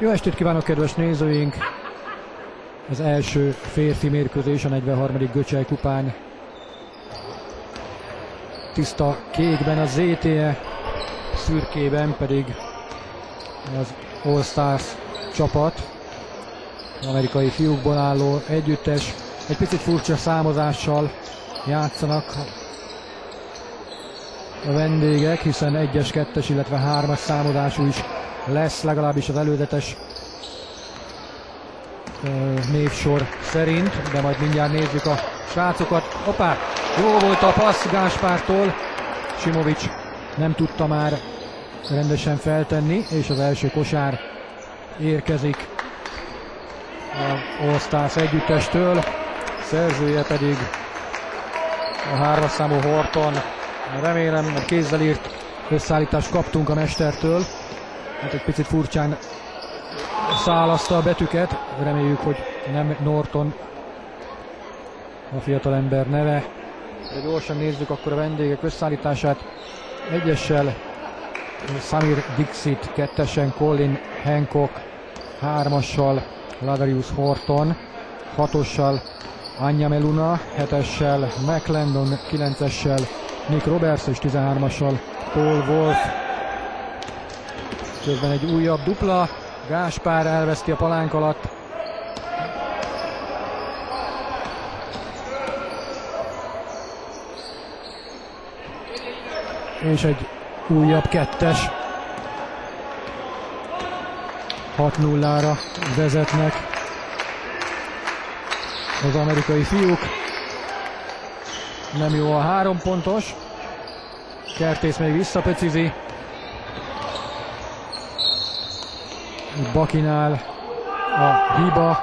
Jó estét kívánok, kedves nézőink! Az első férfi mérkőzés a 43. Göcsej kupán. Tiszta kékben a ZTE, szürkében pedig az All Stars csapat. Amerikai fiúkból álló együttes. Egy picit furcsa számozással játszanak a vendégek, hiszen 1-es, 2-es, illetve 3-as számozású is lesz, legalábbis az előzetes névsor szerint, de majd mindjárt nézzük a srácokat. Hoppá! Jó volt a passz Gáspártól, Simovics nem tudta már rendesen feltenni, és az első kosár érkezik a All Stars együttestől, szerzője pedig a 3-as számú Horton. Remélem, hogy kézzel írt összeállítást kaptunk a mestertől. Hát egy picit furcsán szálaszta a betűket. Reméljük, hogy nem Norton a fiatalember neve. De gyorsan nézzük akkor a vendégek összeállítását. 1-essel Samir Dixit, 2-esen Colin Hancock, 3-assal Ladarius Horton, 6-ossal Anya Meluna, 7-essel McLendon, 9-essel Nick Roberts és 13-assal Paul Wolf. Közben egy újabb dupla, Gáspár elveszti a palánk alatt. És egy újabb 2-es. 6-0-ra vezetnek az amerikai fiúk. Nem jó a 3 pontos. Kertész még visszapecizi. Bakinál a hiba,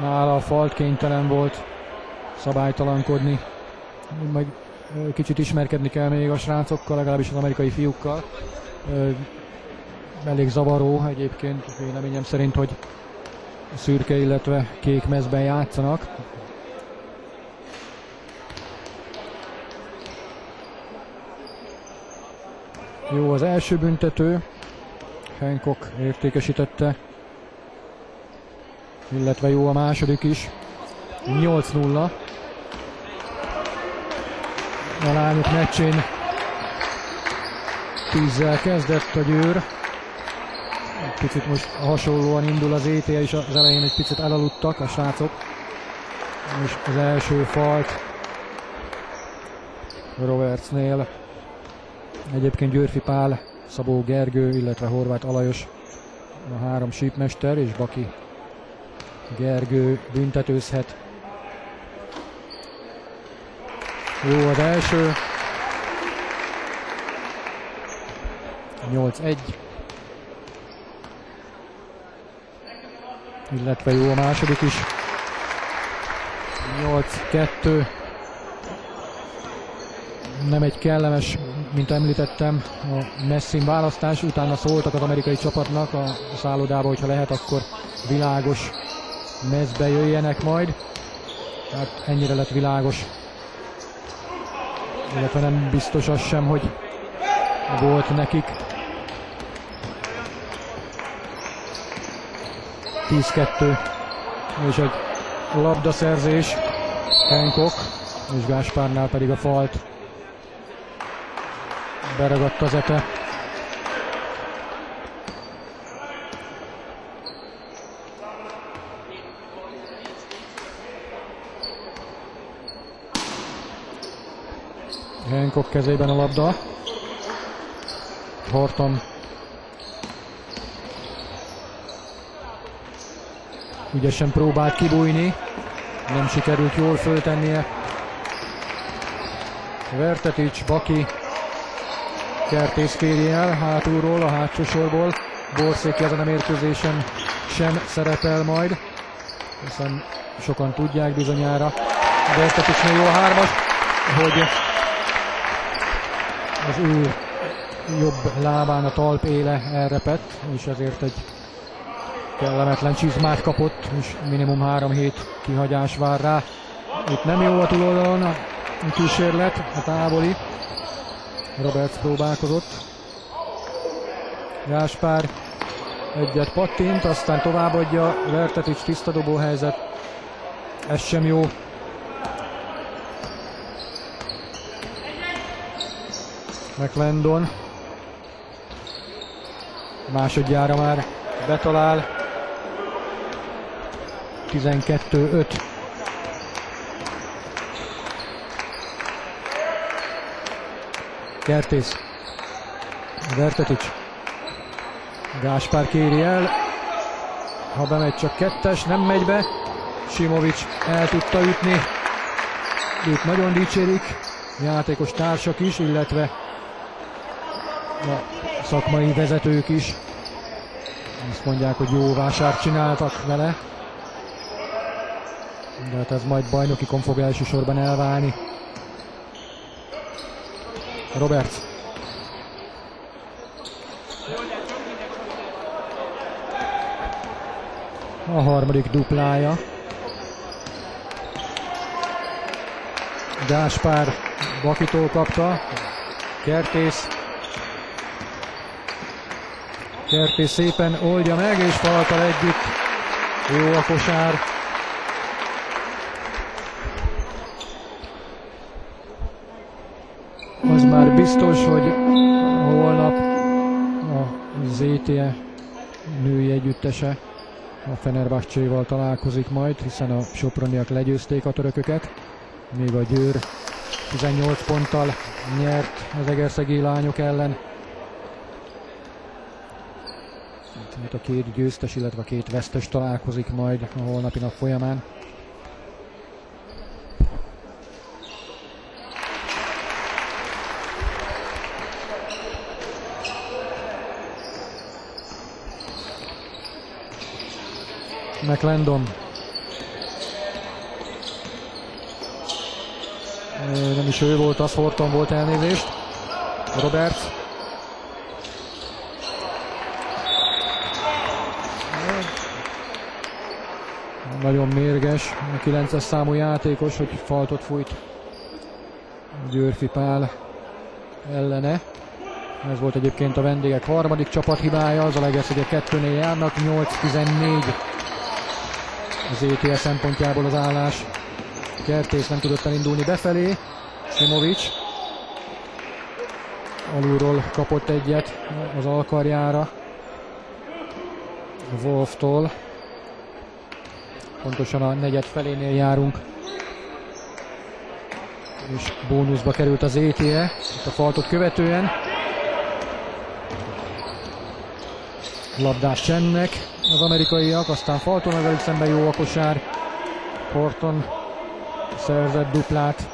nála a falt kénytelen volt szabálytalankodni. Majd kicsit ismerkedni kell még a srácokkal, legalábbis az amerikai fiúkkal. Elég zavaró egyébként véleményem szerint, hogy szürke, illetve kék mezben játszanak. Jó az első büntető, Hancock értékesítette, illetve jó a második is. 8-0. A lányok meccsén 10-zel kezdett a Győr. Egy picit most hasonlóan indul az ETA is, az elején egy picit elaludtak a srácok. És az első falt Robertsnél. Egyébként Győrfi Pál, Szabó Gergő, illetve Horváth Alajos a 3 sípmester, és Baki Gergő büntetőzhet. Jó az első. 8-1. Illetve jó a második is. 8-2. Nem egy kellemes, mint említettem, a messzin választás. Utána szóltak az amerikai csapatnak a szállodába, hogyha lehet, akkor világos mezbe jöjjenek majd. Tehát ennyire lett világos. Illetve nem biztos az sem, hogy volt nekik. 10-2. És egy labdaszerzés. Hancock, és Gáspárnál pedig a falt. Beragadt az Ete. Hancock kezében a labda. Horton ügyesen próbált kibújni, nem sikerült jól föltennie. Vertetics, Baki, Kertész kéri el hátulról, a hátsó sorból. Borszéki ezen a mérkőzésen sem szerepel majd, hiszen sokan tudják bizonyára. Verteticsnél jó a 3-as, hogy az ő jobb lábán a talp éle elrepett, és ezért egy kellemetlen csizmát kapott, és minimum 3 hét kihagyás vár rá. Itt nem jó a túloldalon a kísérlet, a távoli. Roberts próbálkozott. Gáspár egyet pattint, aztán továbbadja, Vertetics tiszta dobóhelyzet, ez sem jó. McLendon másodjára már betalál. 12-5. Kertész. Vertetics. Gáspár kéri el. Ha bemegy, csak kettes, nem megy be. Simovics el tudta ütni. Őt nagyon dicsérik. Játékos társak is, illetve a szakmai vezetők is. Azt mondják, hogy jó vásárt csináltak vele. De hát ez majd bajnokikon fog elsősorban elválni. Roberts. A harmadik duplája. Gáspár Bakitól kapta. Kertész. Kertész szépen oldja meg, és Falkkal együtt. Jó a kosár. Az már biztos, hogy holnap a ZTE női együttese a Fenerbahcséval találkozik majd, hiszen a soproniak legyőzték a törököket. Még a Győr 18 ponttal nyert az egerszegi lányok ellen. Tehát a két győztes, illetve a két vesztes találkozik majd a holnapi nap folyamán. McLendon. Nem is ő volt, az Horton volt, elnézést. Roberts. Nagyon mérges a 9-es számú játékos, hogy faltot fújt Győrfi Pál ellene. Ez volt egyébként a vendégek harmadik csapathibája, az a Legerszegyek 2-nél járnak, 8-14 az ETS szempontjából az állás. Kertész nem tudott elindulni befelé, Simovics alulról kapott egyet az alkarjára a Wolftól. Pontosan a negyed felénél járunk, és bónuszba került az ETE itt a faltot követően. Labdás csendnek az amerikaiak, aztán Falton velük szemben jó a kosár. Horton szerzett duplát,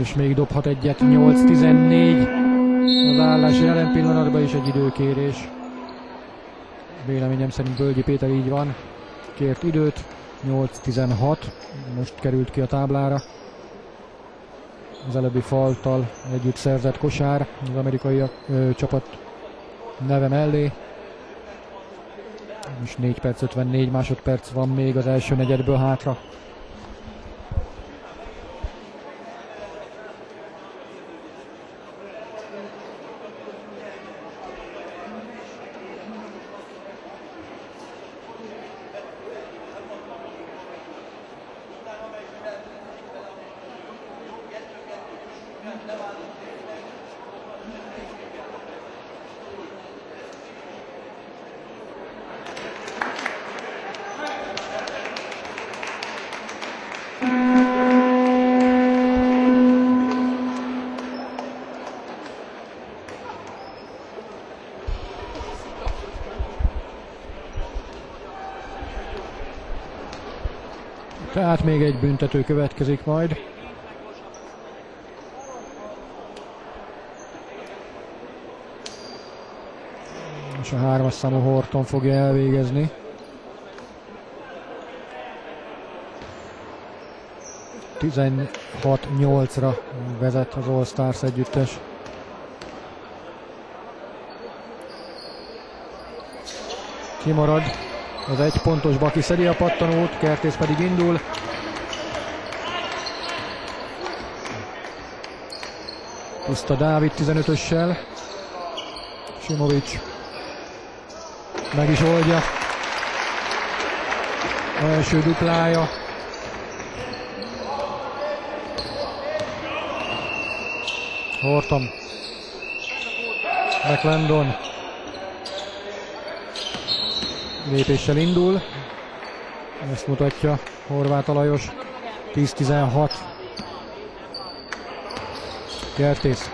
és még dobhat egyet. 8-14 az állás jelen pillanatban, is egy időkérés. Véleményem szerint Bölgyi Péter így van, kért időt. 8-16, most került ki a táblára. Az előbbi falttal együtt szerzett kosár az amerikai csapat neve mellé. És 4 perc 54 másodperc van még az első negyedből hátra. Tehát még egy büntető következik majd. És a 3-as számú Horton fogja elvégezni. (16-8-ra) vezet az All Stars együttes. Kimarad az egy pontos Baki, szedi a pattanót, Kertész pedig indul. Puszta Dávid 15-össel. Simovics meg is oldja. Első duplája. Horton. McLendon. Lépéssel indul. Ezt mutatja Horváth Lajos. 10-16. Kertész.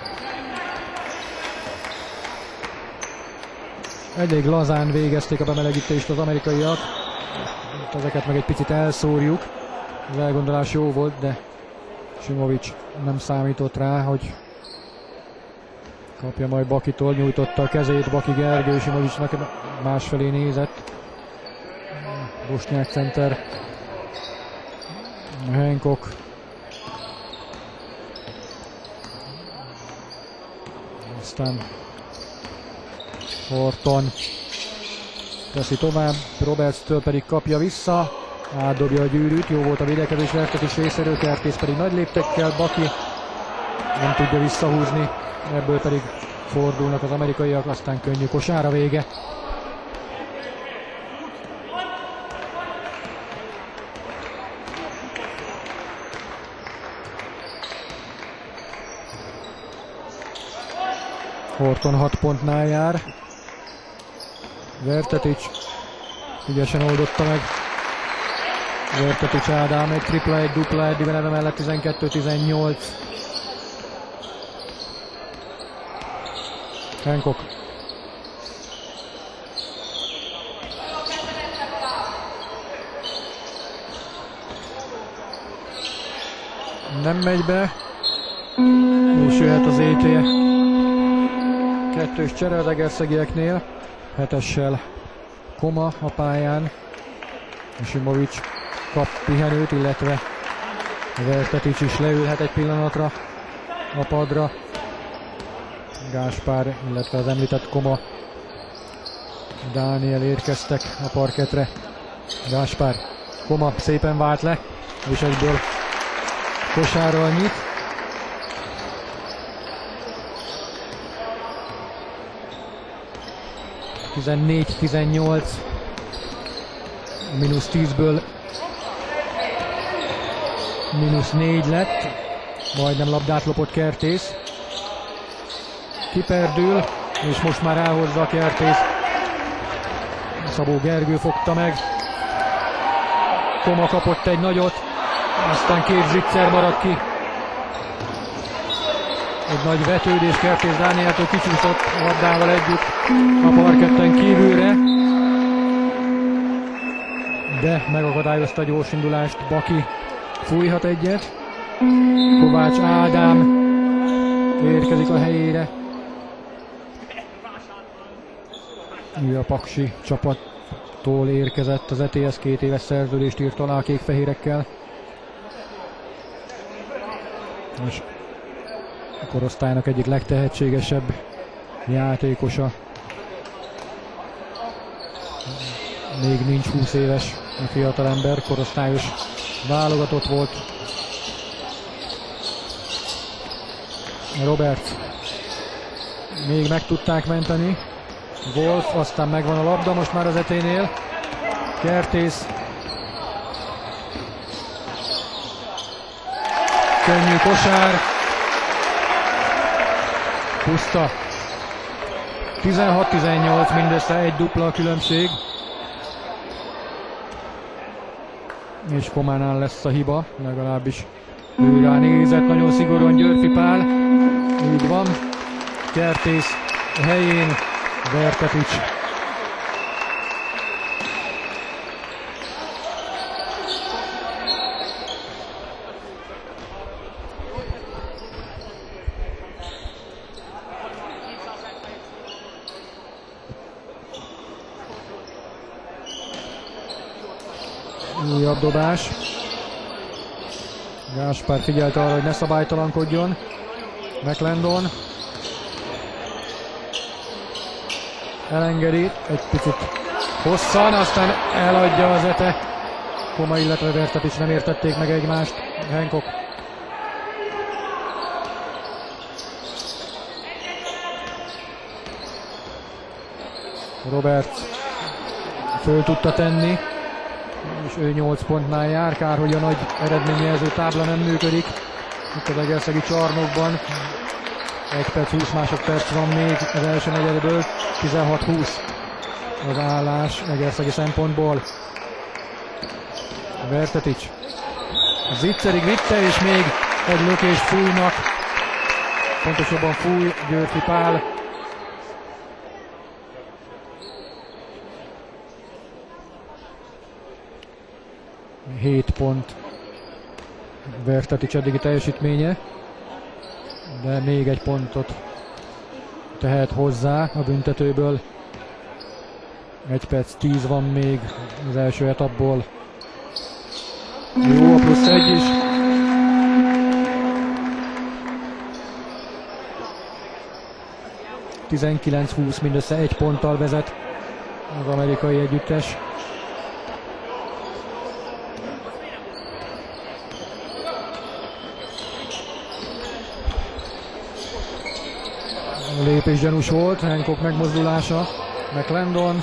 Elég lazán végezték a bemelegítést az amerikaiak. Ezeket meg egy picit elszórjuk. Az elgondolás jó volt, de Simovics nem számított rá, hogy kapja majd Bakitól. Nyújtotta a kezét Baki Gergő, Simovicsnak másfelé nézett. Bosnyák center. Hancock. Aztán Horton teszi tovább, Roberts-től pedig kapja vissza, átdobja a gyűrűt, jó volt a védekezés Vertetis részéről, Kertész pedig nagy léptekkel, Baki nem tudja visszahúzni, ebből pedig fordulnak az amerikaiak, aztán könnyű kosár a vége. Horton 6 pontnál jár. Vertetic ügyesen oldotta meg. Vertetic Ádám, egy tripla, egy dupla, eddig a neve mellett 12-18. Hancock. Nem megy be. És jöhet az ET. Kettős csere az egerszegieknél. 7-essel Koma a pályán. Simovics kap pihenőt, illetve Vertetic is leülhet egy pillanatra a padra. Gáspár, illetve az említett Koma, Dániel érkeztek a parketre. Gáspár, Koma szépen vált le, és egyből kosárral nyit. -14-18, -10-ből -4 lett, majdnem labdát lopott Kertész. Kiperdül, és most már elhozza a Kertész. Szabó Gergő fogta meg. Koma kapott egy nagyot, aztán két zicser maradt ki. Egy nagy vetődés Kertész Dánieltől, kicsúszott labdával együtt a parketten kívülre. De megakadályozta a gyors indulást, Baki fújhat egyet. Kovács Ádám érkezik a helyére. Ő a paksi csapattól érkezett, az ETS 2 éves szerződést írt alá a kékfehérekkel. És a korosztálynak egyik legtehetségesebb játékosa. Még nincs 20 éves a fiatalember, korosztályos válogatott volt. Roberts még meg tudták menteni. Wolf, aztán megvan a labda most már az ET-nél. Kertész. Könnyű kosár. Puszta. 16-18, mindössze egy dupla a különbség. És Kománál lesz a hiba, legalábbis ő rá nézett nagyon szigorúan Györfi Pál. Így van. Kertész helyén, Vertetic. Újabb dobás. Gáspár figyelte arra, hogy ne szabálytalankodjon. McLendon elengedi, egy picit hosszan, aztán eladja az ETE. Koma, illetve Vertetic nem értették meg egymást. Hancock. Roberts föl tudta tenni, és ő 8 pontnál jár. Kár, hogy a nagy eredményjelző tábla nem működik itt az egerszegi csarnokban. 1 perc 20 másodperc van még az első negyedből, 16-20 az állás egerszegi szempontból. Vertetics zicserig vitte, és még egy lökést fújnak, pontosabban fúj Györfi Pál. Hét pont Vertetics eddigi teljesítménye, de még egy pontot tehet hozzá a büntetőből. 1 perc 10 van még az első etapból. Jó, a plusz 1 is. (19-20) mindössze 1 ponttal vezet az amerikai együttes. Lépés gyanús volt, Hancock megmozdulása, McLendon.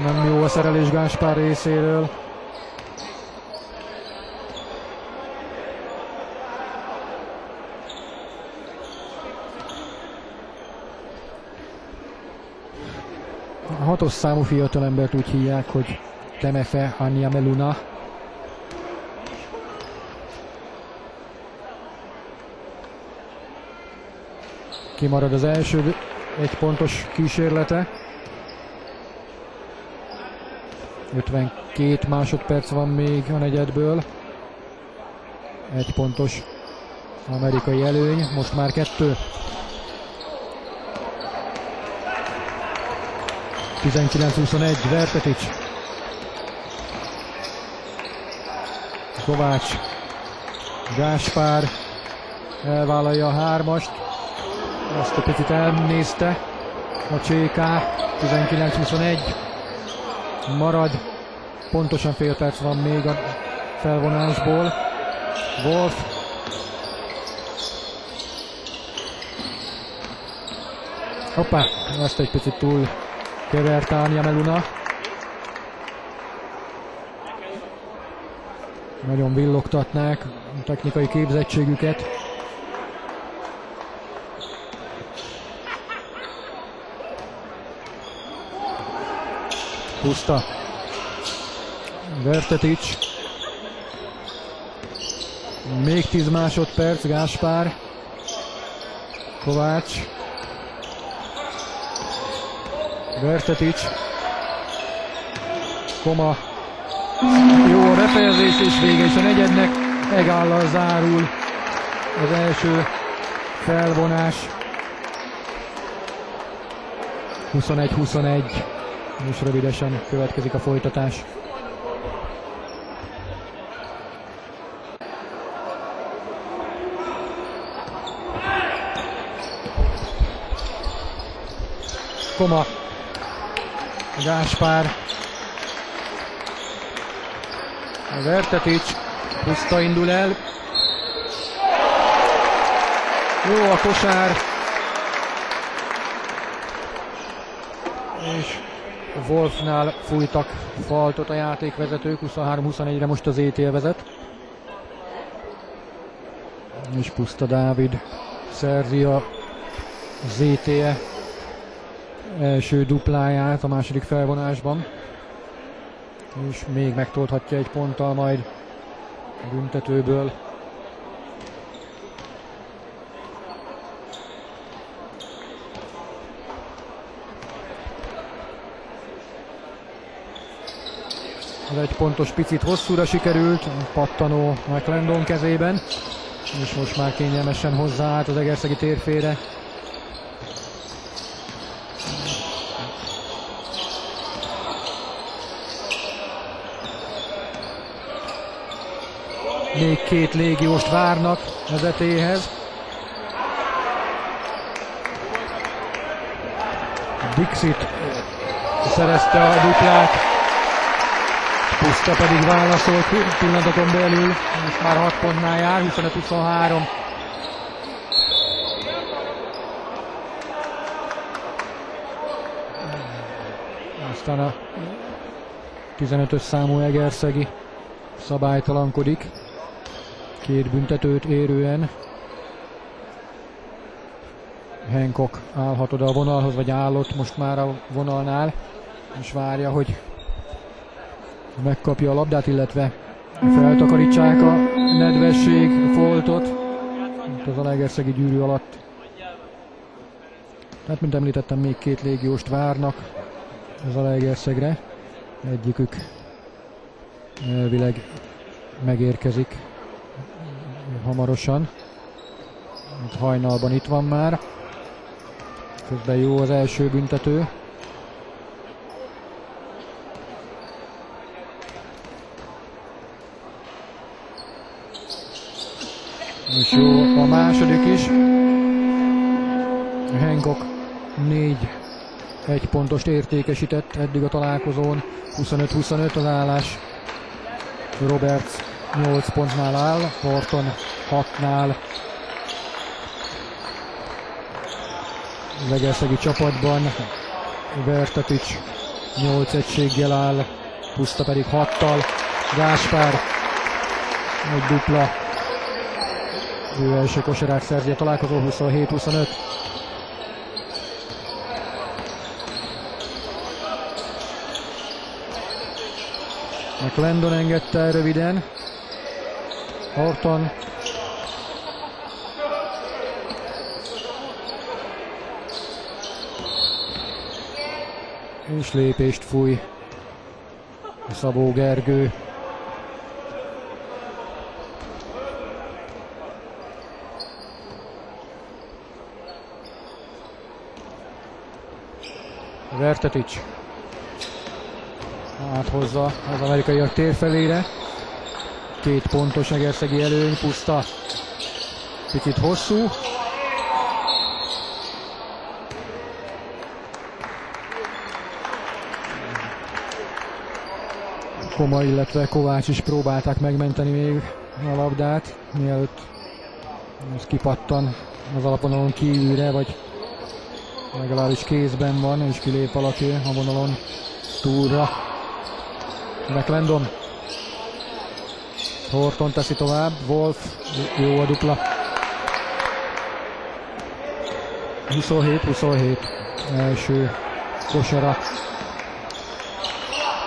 Nem jó a szerelés Gáspár részéről. A 6-os számú fiatalembert úgy hívják, hogy Temefe Hanyameluna. Kimarad az első 1 pontos kísérlete. 52 másodperc van még a negyedből. 1 pontos amerikai előny, most már 2. 19-21 Vertetics. Kovács. Gáspár elvállalja a 3-ast. Azt a picit elnézte a CK. 19-21 marad. Pontosan fél perc van még a felvonásból. Wolf. Hoppá, ezt egy picit túl keverte Hanyameluna. Nagyon villogtatnák a technikai képzettségüket. Puszta. Vertetics. Még 10 másodperc, Gáspár. Kovács. Vertetics. Koma. Jó a befejezés, és vége is a negyednek. Egállal zárul az első felvonás. 21-21. És rövidesen következik a folytatás. Koma. Gáspár. Vertetics. Puszta indul el. Jó a kosár. És Wolfnál fújtak faltot a játékvezetők, 23-21-re most az ETL vezet. És Puszta Dávid szerzi a ZTE első dupláját a második felvonásban. És még megtoldhatja 1 ponttal majd a büntetőből. Az 1 pontos picit hosszúra sikerült, pattanó McLendon kezében, és most már kényelmesen hozzáállt az egerszegi térfére. Még 2 légióst várnak vezetéhez. Dixit szerezte a duplát, Puszta pedig válaszolt pillanatokon belül, most már 6 pontnál jár, 25-23. Aztán a 15-ös számú Egerszegi szabálytalankodik. 2 büntetőt érően. Hancock állhat oda a vonalhoz, vagy állott most már a vonalnál, és várja, hogy megkapja a labdát, illetve feltakarítsák a nedvesség, a foltot itt az Zalaegerszegi gyűrű alatt. Hát, mint említettem, még 2 légióst várnak a Zalaegerszegre. Egyikük elvileg megérkezik hamarosan. Itt hajnalban itt van már. Közben jó az első büntető. És jó a második is. Hancock 4 egypontost értékesített eddig a találkozón. 25-25 az állás. Roberts 8 pontnál áll, Horton 6-nál. Az egerszegi csapatban Vertepics 8 egységgel áll, Puszta pedig 6-tal. Gáspár egy dupla. Ő első kosarát szerzi a találkozó, 27-25. McLendon engedte el röviden. Horton. És lépést fúj Szabó Gergő. Vertepics áthozza az amerikaiak tér felére. 2 pontos egerszegi előny, Puszta picit hosszú. Koma, illetve Kovács is próbálták megmenteni még a labdát, mielőtt ez kipattan az alapvonalon kívülre, vagy legalábbis kézben van, és kilép valaki a vonalon túlra. McLendon. Horton teszi tovább, Wolf, jó a dupla. 27-27 első kosara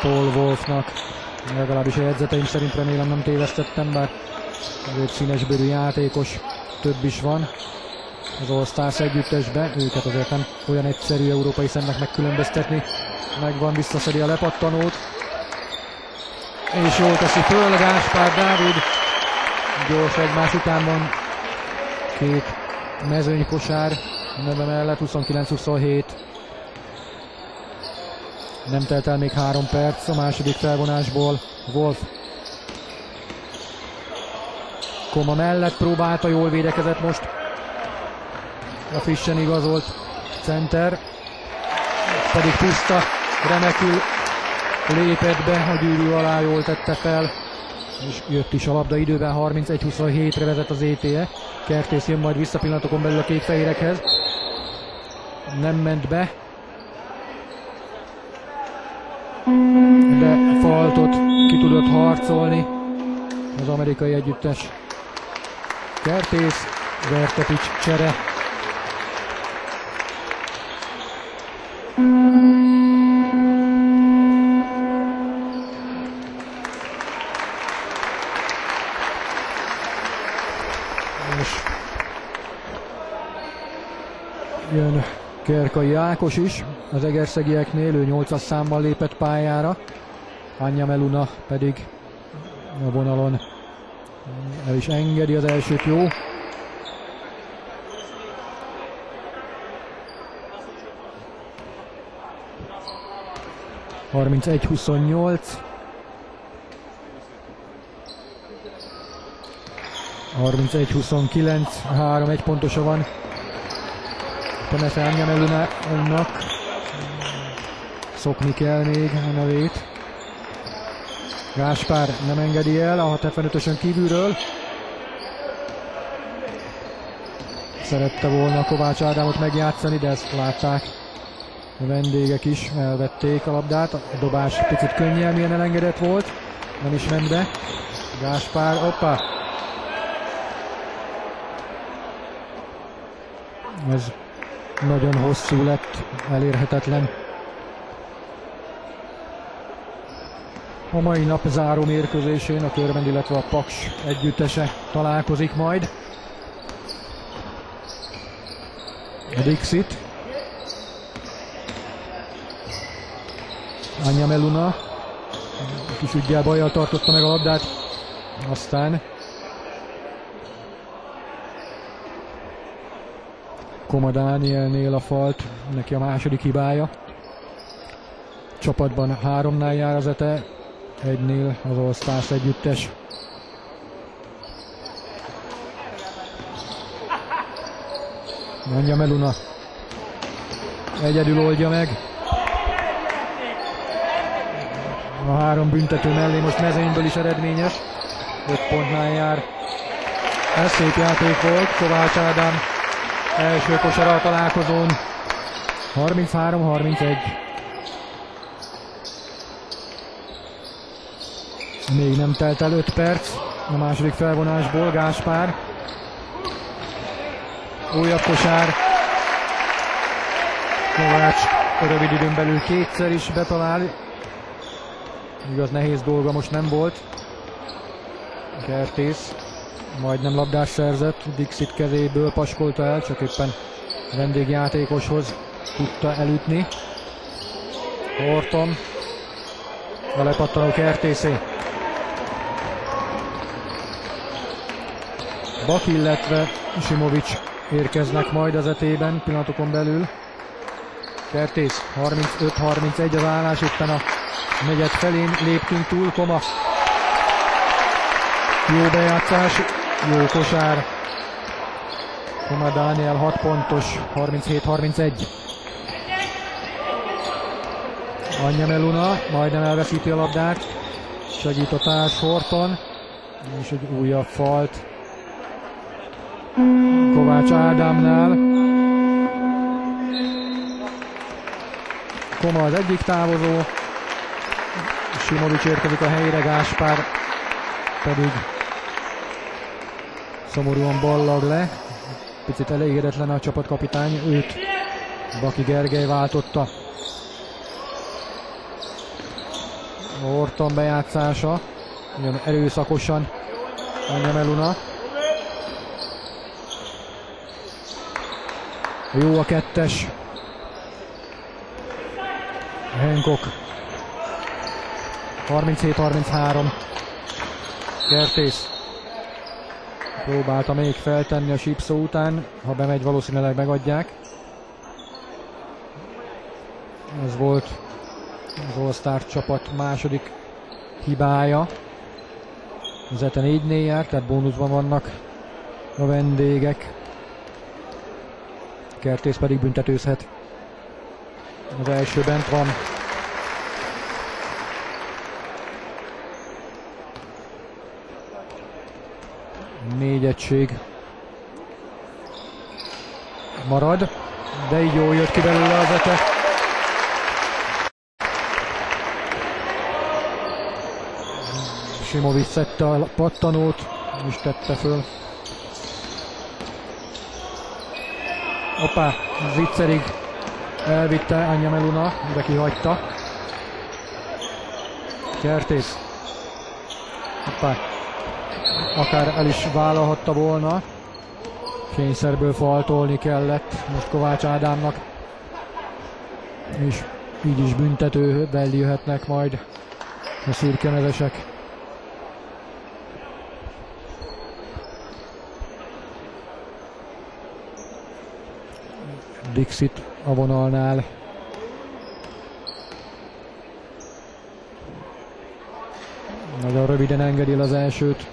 Paul Wolfnak. Legalábbis a jegyzeteim szerint, remélem nem tévesztettem, bár azért színesbőrű játékos több is van az All-Stars együttesben. Őket azért nem olyan egyszerű európai szemnek megkülönböztetni. Megvan, visszaszedi a lepattanót. És jól teszi föl Gáspár Dávid. Gyors egymás után van 2 mezőnykosár neve mellett, 29-27. Nem telt el még 3 perc a második felvonásból. Wolf. Koma mellett próbálta, jól védekezett most a frissen igazolt center. Pedig Puszta remekül lépett be a gyűrű alá, jól tette fel. És jött is a labda időben, 31-27-re vezet az ETE. Kertész jön majd vissza pillanatokon belül a kék-fehérekhez. Nem ment be. De faltot ki tudott harcolni az amerikai együttes. Kertész, Vertepics csere. És jön Kerkai Ákos is az egerszegieknél, ő 8-as számmal lépett pályára. Anja Meluna pedig a vonalon el is engedi az elsőt, jó. (31-28). 31-29, 3 egypontosa van Temefe Anja Melunának. Szokni kell még a nevét. Gáspár nem engedi el a 75-ösön kívülről. Szerette volna Kovács Ádámot megjátszani, de ezt látták A vendégek is elvették a labdát, a dobás picit könnyelműen elengedett volt, nem is ment be. Gáspár, hoppá! Ez nagyon hosszú lett, elérhetetlen. A mai nap záró mérkőzésén a Körmend, illetve a Paks együttese találkozik majd. A Dixit. Anya Meluna kis üggyel bajjal tartotta meg a labdát, aztán Koma Dánielnél a falt, neki a második hibája. Csapatban 3-nál jár az Ete, 1-nél az All Stars együttes. Anya Meluna egyedül oldja meg. A 3 büntető mellé most mezőnyből is eredményes. 5 pontnál jár. Ez szép játék volt. Kovács Ádám első kosara a találkozón. 33-31. Még nem telt el 5 perc a második felvonásból. Gáspár. Újabb kosár. Kovács rövid időn belül kétszer is betalál. Igaz, nehéz dolga most nem volt. Kertész majdnem labdás szerzett, Dixit kezéből paskolta el, csak éppen vendégjátékoshoz tudta elütni. Horton, a lepattanó Kertészé. Bak, illetve Simovics érkeznek majd az Etében pillanatokon belül. Kertész 35-31 az állás, éppen a negyed felén léptünk túl. Koma. Jó bejátszás, jó kosár. Koma Dániel 6 pontos, 37-31. Anya Meluna majdnem elveszíti a labdát. Segít a társ Horton. És egy újabb falt Kovács Ádámnál. Koma az egyik távozó. Simovics érkezik a helyére, Gáspár pedig szomorúan ballag le. Picit elégedetlen a csapatkapitány, őt Baki Gergely váltotta. Horton bejátszása, nagyon erőszakosan Anya Meluna. Jó a kettes. Hancock. 37-33. Kertész próbálta még feltenni a sípszó után, ha bemegy, valószínűleg megadják. Ez volt az All Star csapat második hibája. Az Ete 4-nél jár, tehát bónuszban vannak a vendégek. Kertész pedig büntetőzhet. Az első bent van. 4 egység marad, de így jól jött ki belőle az Ete. Simovics szedte a pattanót, és tette föl. Hoppá, zicserig elvitte Anya Meluna, de kihagyta. Kertész. Hoppá. Akár el is vállalhatta volna. Kényszerből faltolni kellett most Kovács Ádámnak. És így is büntetővel jöhetnek majd a szürkemezesek. Dixit a vonalnál. Nagyon röviden engedi az elsőt.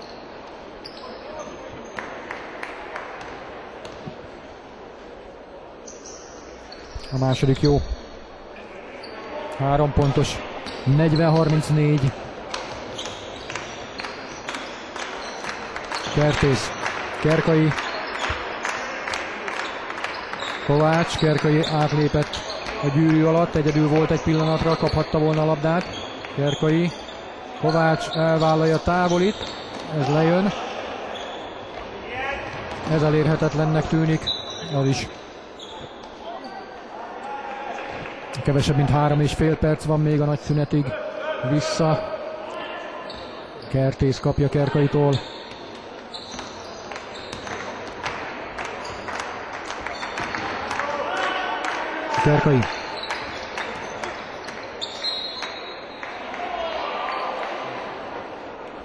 A második jó. 3 pontos. 40-34. Kertész. Kerkai. Kovács. Kerkai átlépett a gyűrű alatt, egyedül volt egy pillanatra, kaphatta volna a labdát. Kerkai, Kovács elvállalja, távolít, ez lejön. Ez elérhetetlennek tűnik, az is. Kevesebb, mint 3,5 perc van még a nagy szünetig vissza. Kertész kapja Kerkaitól. Kerkai.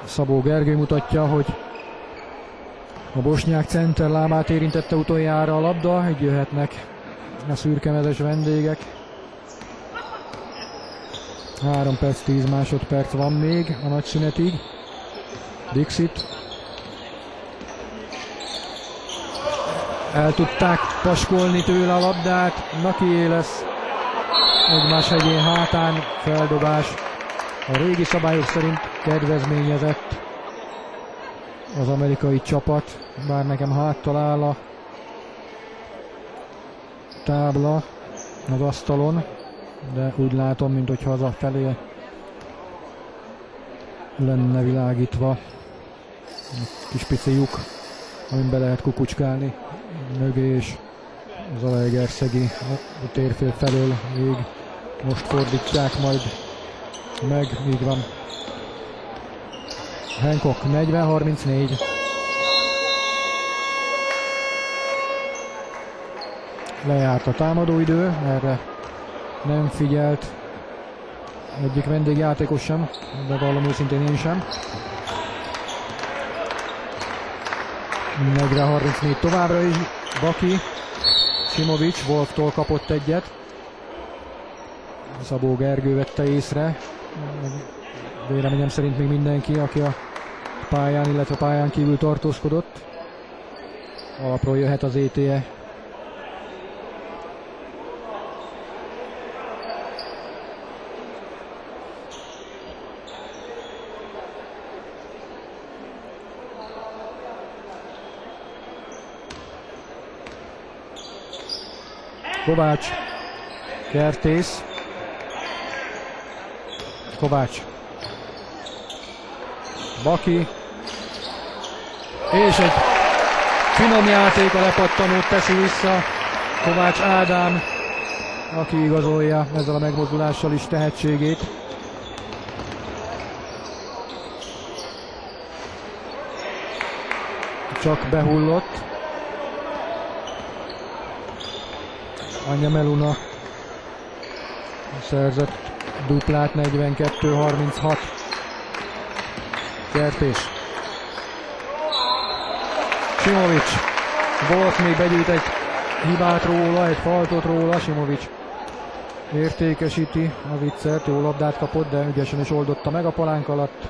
Szabó Gergely mutatja, hogy a bosnyák center lábát érintette utoljára a labda, így jöhetnek a szürkemezes vendégek. 3 perc 10 másodperc van még a nagy szünetig. Dixit. El tudták paskolni tőle a labdát. Nakié lesz. Egymás hegyén hátán feldobás. A régi szabályok szerint kedvezményezett az amerikai csapat, bár nekem háttal áll a tábla az asztalon, de úgy látom, mintha az a felé lenne világítva. Kis pici lyuk, amin be lehet kukucskálni mögé, és Zalaegerszegi a térfél felől még most fordítják majd meg, így van. Hancock 40-34. Lejárt a támadóidő, erre nem figyelt egyik vendégjátékos sem, de valami őszintén én sem. 40-34 továbbra is. Baki, Simovics, Wolftól kapott egyet. Szabó Gergő vette észre. Véleményem szerint még mindenki, aki a pályán, illetve pályán kívül tartózkodott. Alapról jöhet az ETE. Kovács, Kertész, Kovács, Baki, és egy finom játék, a lepattanót teszi vissza Kovács Ádám, aki igazolja ezzel a megmozdulással is tehetségét. Csak behullott. Anya Meluna szerzett duplát, 42-36. Kertés. Simovics. Wolf még begyűjt egy hibát róla, egy faltot róla. Simovics értékesíti a viccert, jó labdát kapott, de ügyesen is oldotta meg a palánk alatt,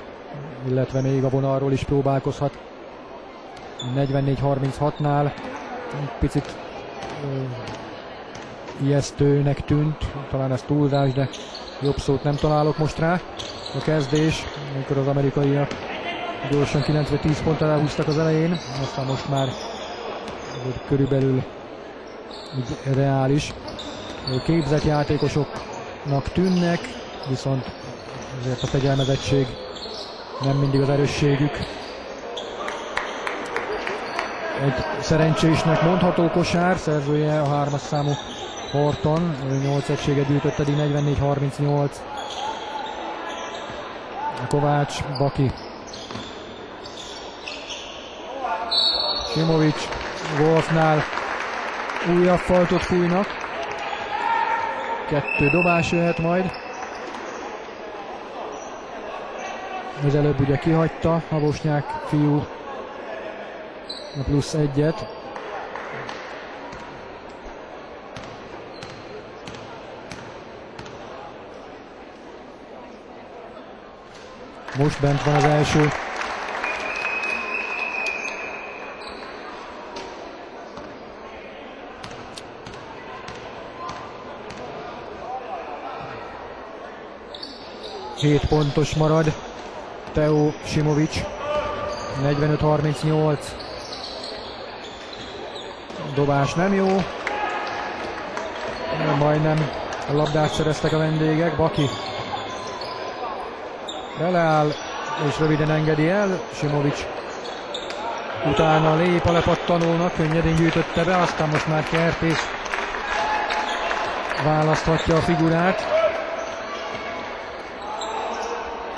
illetve még a vonalról is próbálkozhat. 44-36-nál egy picit ijesztőnek tűnt, talán ez túlzás, de jobb szót nem találok most rá. A kezdés, amikor az amerikaiak gyorsan 9-10 ponttal elhúztak az elején, aztán most már körülbelül így reális. Képzett játékosoknak tűnnek, viszont azért a fegyelmezettség nem mindig az erősségük. Egy szerencsésnek mondható kosár, szerzője a 3-as számú Horton, 8 egységet gyűjtött eddig, 44-38. Kovács, Baki. Simovics, Wolfnál újabb faltot fújnak. 2 dobás jöhet majd. Az előbb ugye kihagyta a bosnyák fiú a plusz 1-et. Most bent van az első. Hét pontos marad Teo Simovics. 45-38. Dobás nem jó. Majdnem A labdát szereztek a vendégek, Baki beleáll és röviden engedi el, Simovics utána lép a lepattanónak, könnyedén gyűjtötte be, aztán most már Kertész választhatja a figurát.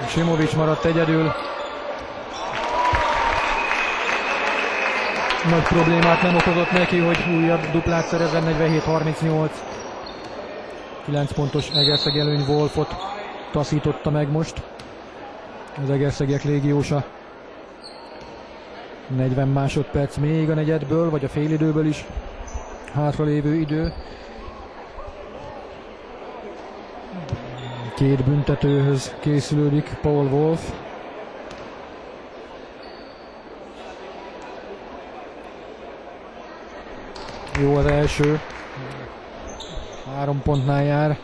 Simovics maradt egyedül. Nagy problémát nem okozott neki, hogy újabb duplát szerezzen, 47-38. 9 pontos egerszegi előny Wolfot taszította meg most. Az egerszegiek légiósa. 40 másodperc még a negyedből, vagy a félidőből is hátralévő idő. Két büntetőhöz készülődik Paul Wolf. Jó az első. 3 pontnál jár.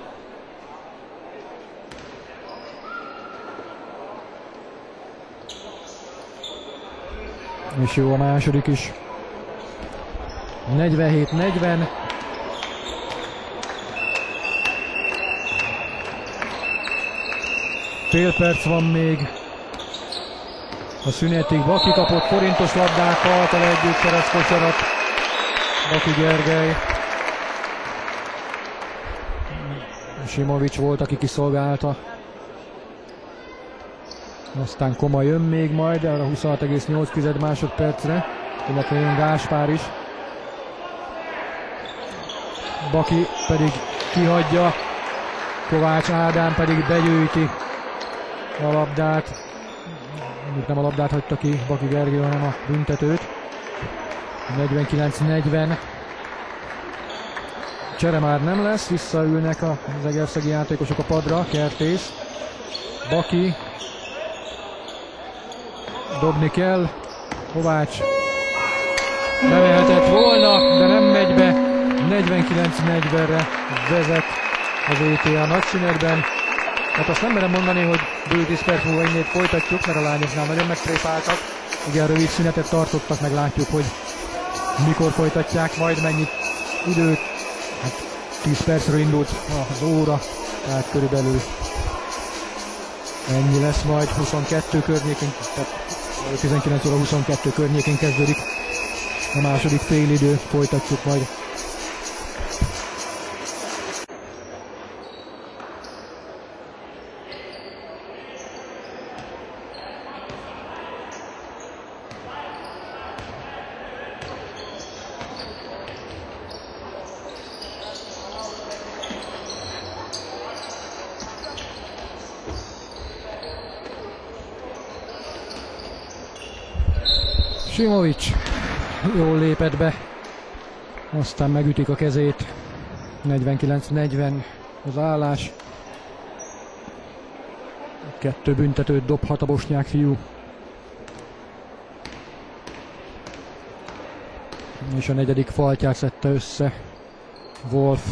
És jó a második is. 47-40. Fél perc van még a szünetig. Baki kapott forintos labdákkal, tele együtt szerez kosarat. Baki Gergely. Simovics volt, aki kiszolgálta. Aztán Koma jön még majd, arra 26,8 másodpercre, illetve jön Gáspár is. Baki pedig kihagyja, Kovács Ádám pedig begyűjti a labdát. Még nem a labdát hagyta ki Baki Gergely, hanem a büntetőt. 49-40. Csere már nem lesz, visszaülnek az egerszegi játékosok a padra. Kertész, Baki, dobni kell, Kovács bemehetett volna, de nem megy be. 49-40-re vezet az ETA nagyszünetben. Hát azt nem merem mondani, hogy bő 10 perc múlva innét folytatjuk, mert a lányoknál nagyon megtrépáltak. Igen, rövid szünetet tartottak, meg látjuk, hogy mikor folytatják, majd mennyit időt. Hát 10 percről indult az óra, tehát körülbelül ennyi lesz majd, 22 környékén, tehát 19 óra 22 környékén kezdődik a második félidő, folytatjuk majd. Simovics jól lépett be, aztán megütik a kezét. 49-40 az állás. 2 büntetőt dobhat a bosnyák fiú. És a negyedik faltját szedte össze Wolf.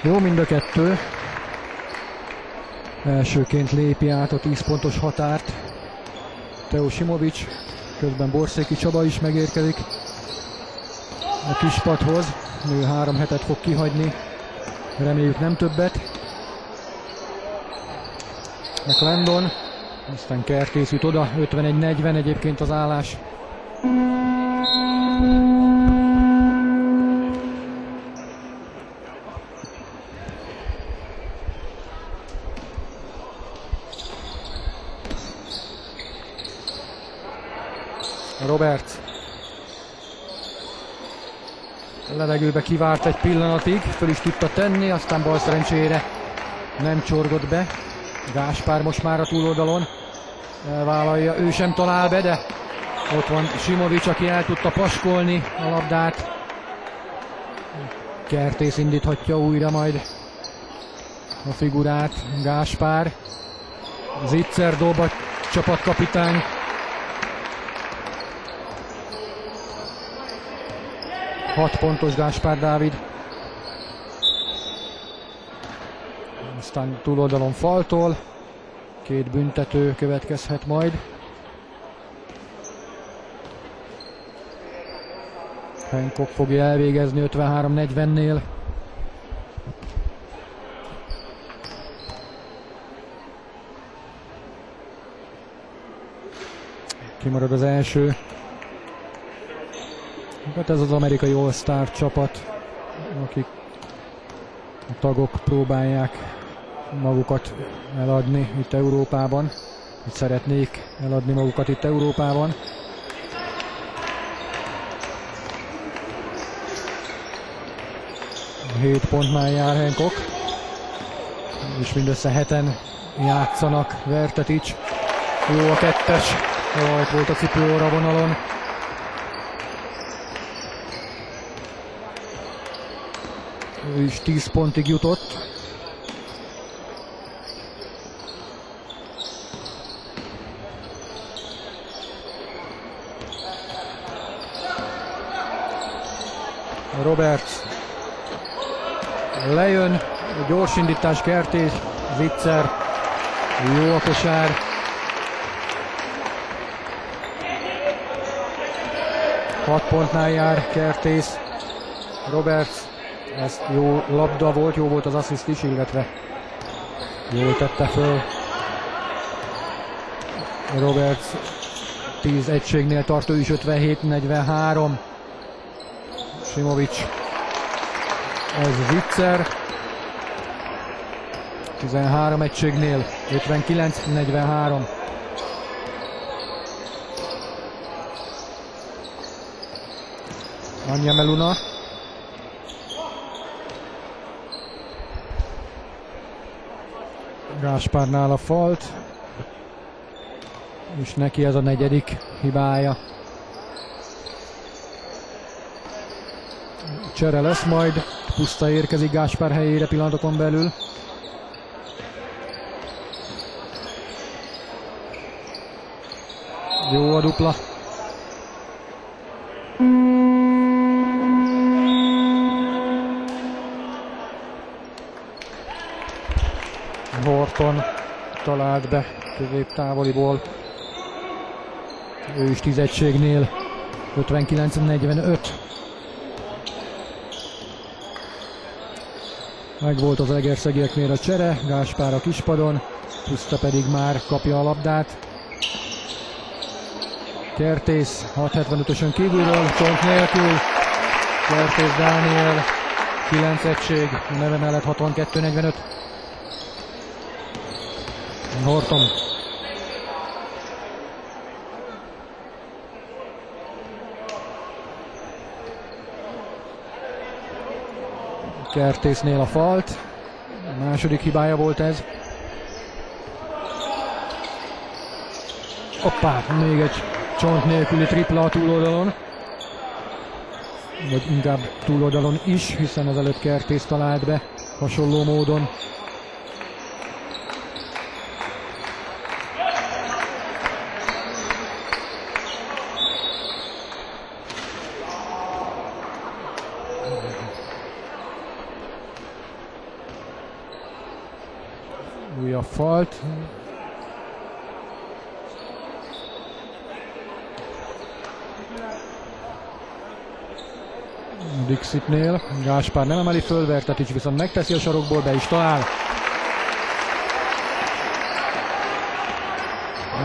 Jó mind a kettő. Elsőként lépi át a 10 pontos határt Teo Simovics, közben Borszéki Csaba is megérkezik a kispadhoz. Ő 3 hetet fog kihagyni, reméljük nem többet. McLendon, aztán Kertész jut oda, 51-40 egyébként az állás. Roberts levegőbe kivárt egy pillanatig, föl is tudta tenni, aztán bal szerencsére nem csorgott be. Gáspár most már a túloldalon elvállalja, ő sem talál be, de ott van Simovics, aki el tudta paskolni a labdát. Kertész indíthatja újra majd a figurát. Gáspár, Zitzer dob a csapatkapitány. Hat pontos Gáspár Dávid. Aztán túloldalon faltól 2 büntető következhet majd. Hancock fogja elvégezni 53-40-nél. Kimarad az első. Hát ez az amerikai All-Star csapat, akik a tagok próbálják magukat eladni itt Európában, hogy szeretnék eladni magukat itt Európában. A 7 pontnál jár Hancock, és mindössze 7-en játszanak. Vertetic, jó a 2-es, rajt volt a cipőóra vonalon. Ő is 10 pontig jutott. Roberts lejön, gyorsindítás Kertész, Zicser, jó a kosár. Hat pontnál jár Kertész. Roberts, ez jó labda volt, jó volt az assziszt is, illetve jól tette föl. Roberts 10 egységnél tart, ő is 57-43. Simovic, ez Zicser, 13 egységnél, 59-43. Anja Meluna. Gáspárnál a falt, és neki ez a 4. hibája. Csere lesz majd, Puszta érkezik Gáspár helyére pillanatokon belül. Jó a dupla. Horton talált be középtávoliból. Ő is 10 egységnél, 59-45. Megvolt az egerszegieknél a csere, Gáspár a kispadon, Puszta pedig már kapja a labdát. Kertész 6.75-ösön kívülről, csont nélkül. Kertész Dániel, 9 egység, neve mellett 62-45. Horton. Kertésznél a falt. A második hibája volt ez. Hoppá, még egy csont nélküli tripla a túloldalon. Vagy inkább túloldalon is, hiszen az előtt Kertész talált be hasonló módon. Újabb falt. Dixitnél Gáspár nem emeli föl, Vertetic viszont megteszi a sarokból, be is talál.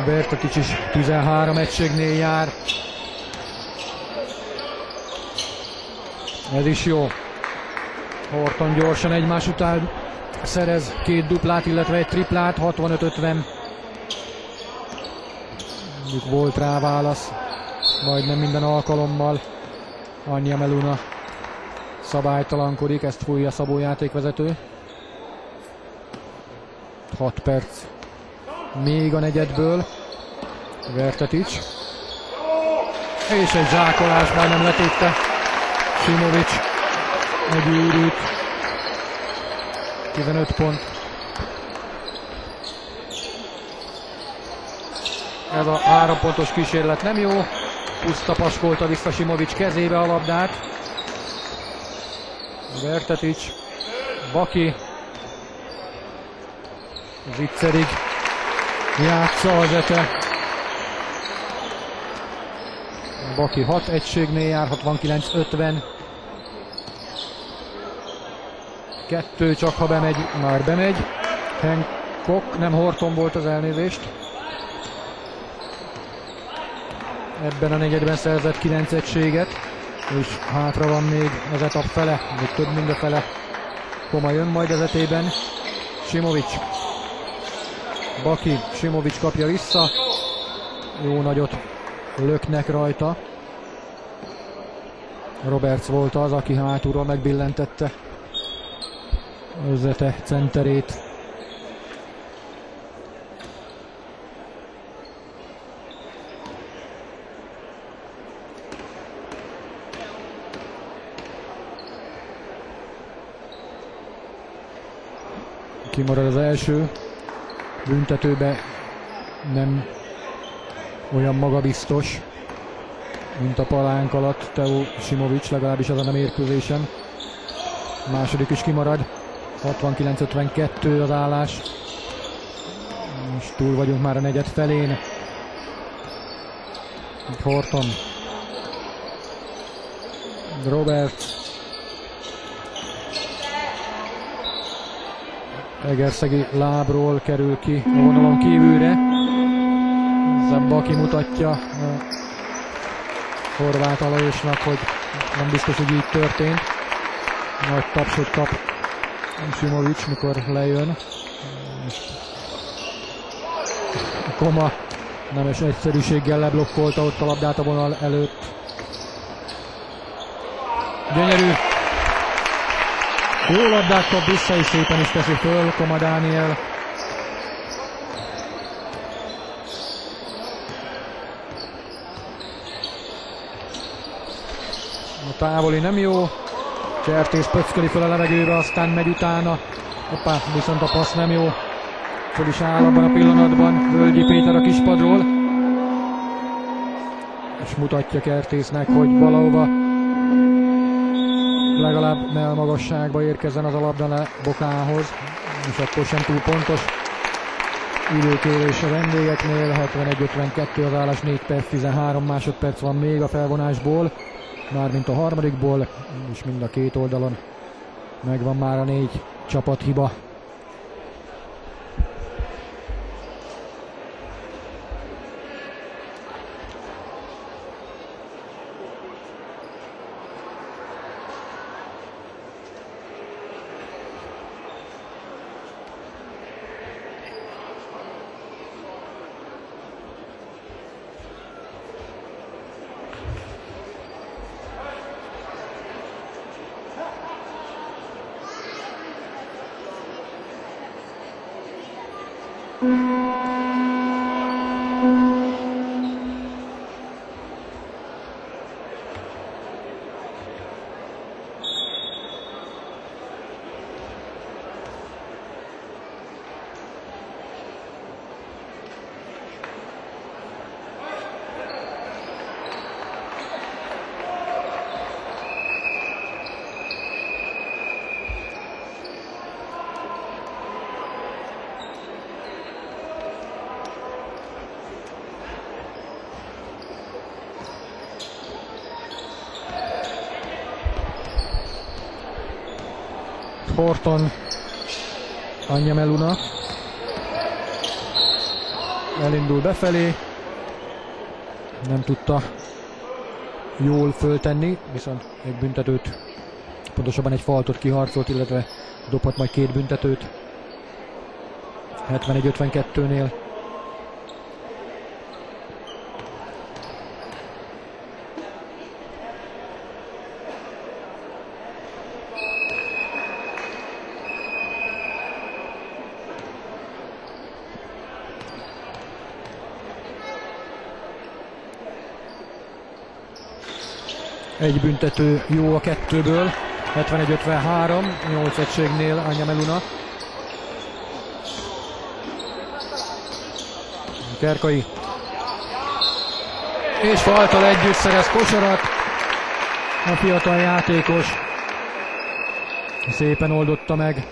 Vertetic is 13 egységnél jár. Ez is jó. Horton gyorsan egymás után szerez 2 duplát, illetve egy triplát, 65-50. Volt rá válasz, majdnem minden alkalommal. Anja Meluna szabálytalankodik, ezt fújja Szabó játékvezető. 6 perc még a negyedből. Vertetic. És egy zsákolás, majdnem letépte Simovic. Egy őrült. 15 pont. Ez a 3 pontos kísérlet nem jó. Puszta paskolta vissza Simovic kezébe a labdát. Vertetic, Baki, Zicserig játsza az Zete. Baki 6 egységnél jár, 69-50. 2 csak ha bemegy, már bemegy. Hancock, nem Horton volt, az elnézést. Ebben a negyedben szerzett 9 egységet, és hátra van még az etap fele, még több mint a fele. Koma jön majd az etében. Simovic. Baki, Simovic kapja vissza. Jó nagyot löknek rajta. Roberts volt az, aki hátulról megbillentette Zete centerét. Kimarad az első büntetőbe, nem olyan magabiztos, mint a palánk alatt Teo Simovic, legalábbis azon a mérkőzésen. A második is kimarad, 69-52 az állás. Most túl vagyunk már a negyed felén. Itt Horton. Roberts. Egerszegi lábról kerül ki a vonalon kívülre. Zabba kimutatja a Horváth Alajosnak, hogy nem biztos, hogy így történt. Nagy tapsot kap Simovic, mikor lejön. Koma nemes egyszerűséggel leblokkolta ott a labdát a vonal előtt. Gyönyörű! Jó labdát kap vissza, és szépen is teszi föl Koma Dániel. A távoli nem jó. Csertész pöckeli föl a levegőbe, aztán megy utána. Hoppá, viszont a passz nem jó. Föl is áll abban a pillanatban Völgyi Péter a kispadról. És mutatja Kertésznek, hogy valahova legalább ne a magasságba érkezzen az a labda le Bokához. És akkor sem túl pontos. Időkérés a vendégeknél, 61-52 az állás, 4 perc 13 másodperc van még a felvonásból. Mármint a harmadikból, és mind a két oldalon megvan már a 4 csapathiba. Horton, Anja Meluna elindul befelé, nem tudta jól föltenni, viszont egy büntetőt, pontosabban egy faltot kiharcolt, illetve dobhat majd 2 büntetőt 71-52-nél. Egy büntető jó a 2-ből, 71-53, 8 egységnél Anja Meluna. Kerkai. És faltal együtt szerez kosarat. A fiatal játékos szépen oldotta meg.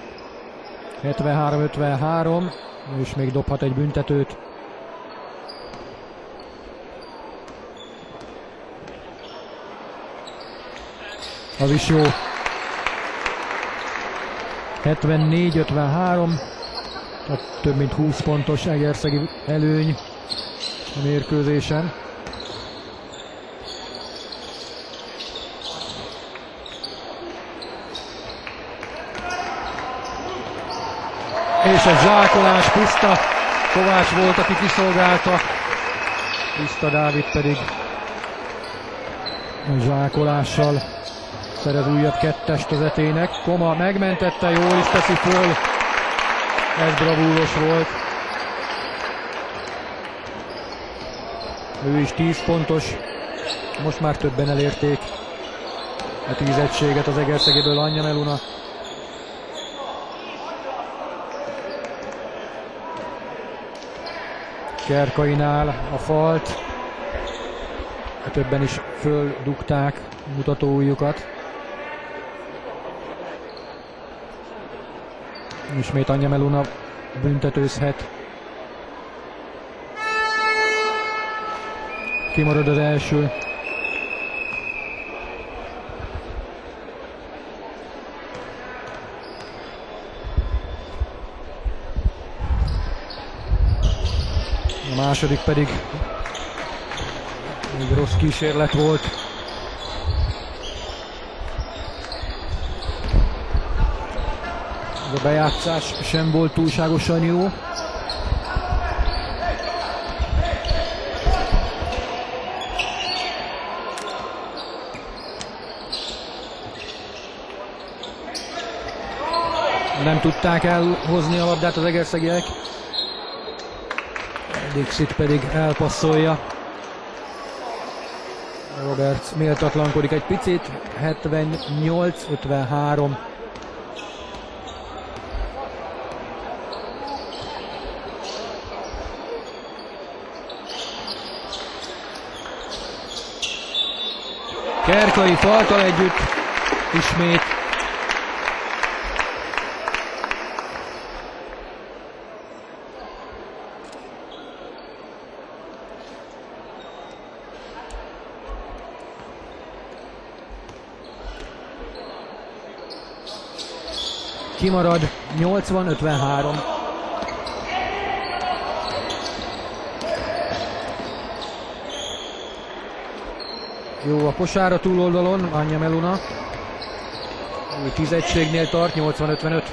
73-53, és még dobhat egy büntetőt. Az is jó. 74-53, tehát több mint 20 pontos egerszegi előny a mérkőzésen. És egy zsákolás, Puszta Kovács volt, aki kiszolgálta, Puszta Dávid pedig a zsákolással szerez újabb kettest az etének. Koma megmentette, jól is teszi föl, ez bravúros volt. Ő is 10 pontos, most már többen elérték a 10 egységet az Egerszegiből, Anja Meluna. Kerkainál a falt, többen is földugták mutatóujjukat. Ismét Anja Meluna büntetőzhet. Kimarad az első. A második pedig egy rossz kísérlet volt. A bejátszás sem volt túlságosan jó. Nem tudták elhozni a labdát az egerszegiek. Dixit pedig elpasszolja. Roberts méltatlankodik egy picit. 78-53. Kerkai faltal együtt ismét. Kimarad 80-53. Jó a kosár a túloldalon, Anja Meluna. Ő 10 egységnél tart, 80-55.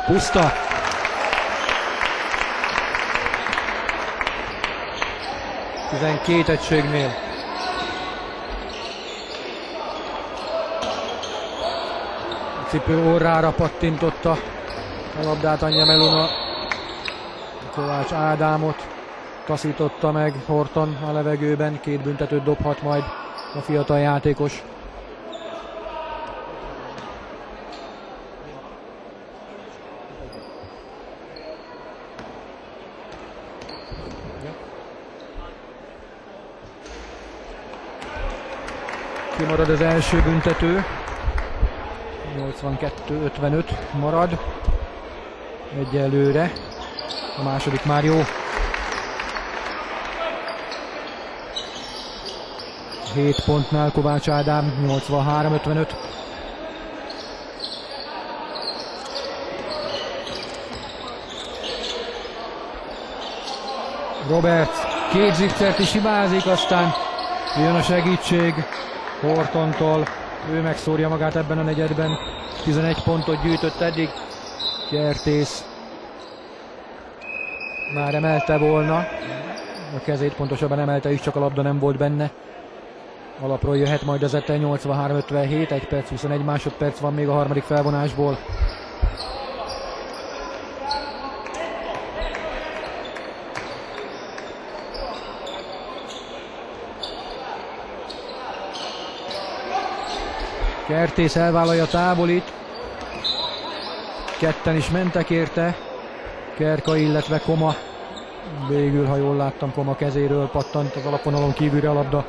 Puszta. Két egységnél. A cipő orrára pattintotta a labdát Anja Meluna. Kovács Ádámot taszította meg Horton a levegőben. 2 büntetőt dobhat majd a fiatal játékos. Kimarad az első büntető. 82-55 marad. Egyelőre. A második már jó. 7 pontnál Kovács Ádám, 83-55. Roberts 2 zicert is hibázik, aztán jön a segítség Hortontól. Ő megszórja magát ebben a negyedben. 11 pontot gyűjtött eddig. Kertész már emelte volna. A kezét pontosabban emelte is, csak a labda nem volt benne. Alapról jöhet majd az Ete, 83-57, 1 perc 21 másodperc van még a harmadik felvonásból. Kertész elvállalja a távolit. Ketten is mentek érte. Kerka, illetve Koma. Végül, ha jól láttam, Koma kezéről pattant az alapvonalon kívülre a labda.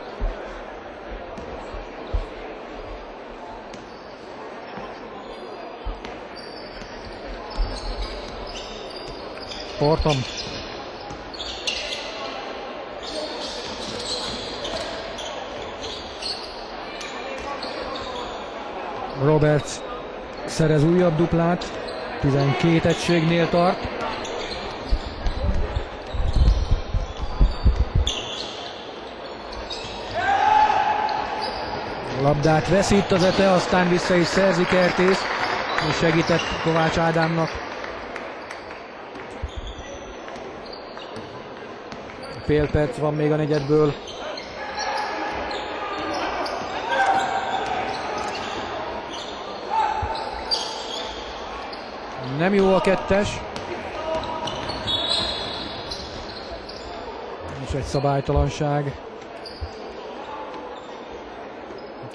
Horton. Roberts szerez újabb duplát, 12 egységnél tart. Labdát veszít az Ete, aztán vissza is szerzi Kertész, és segített Kovács Ádámnak. Fél perc van még a negyedből. Nem jó a kettes. És egy szabálytalanság.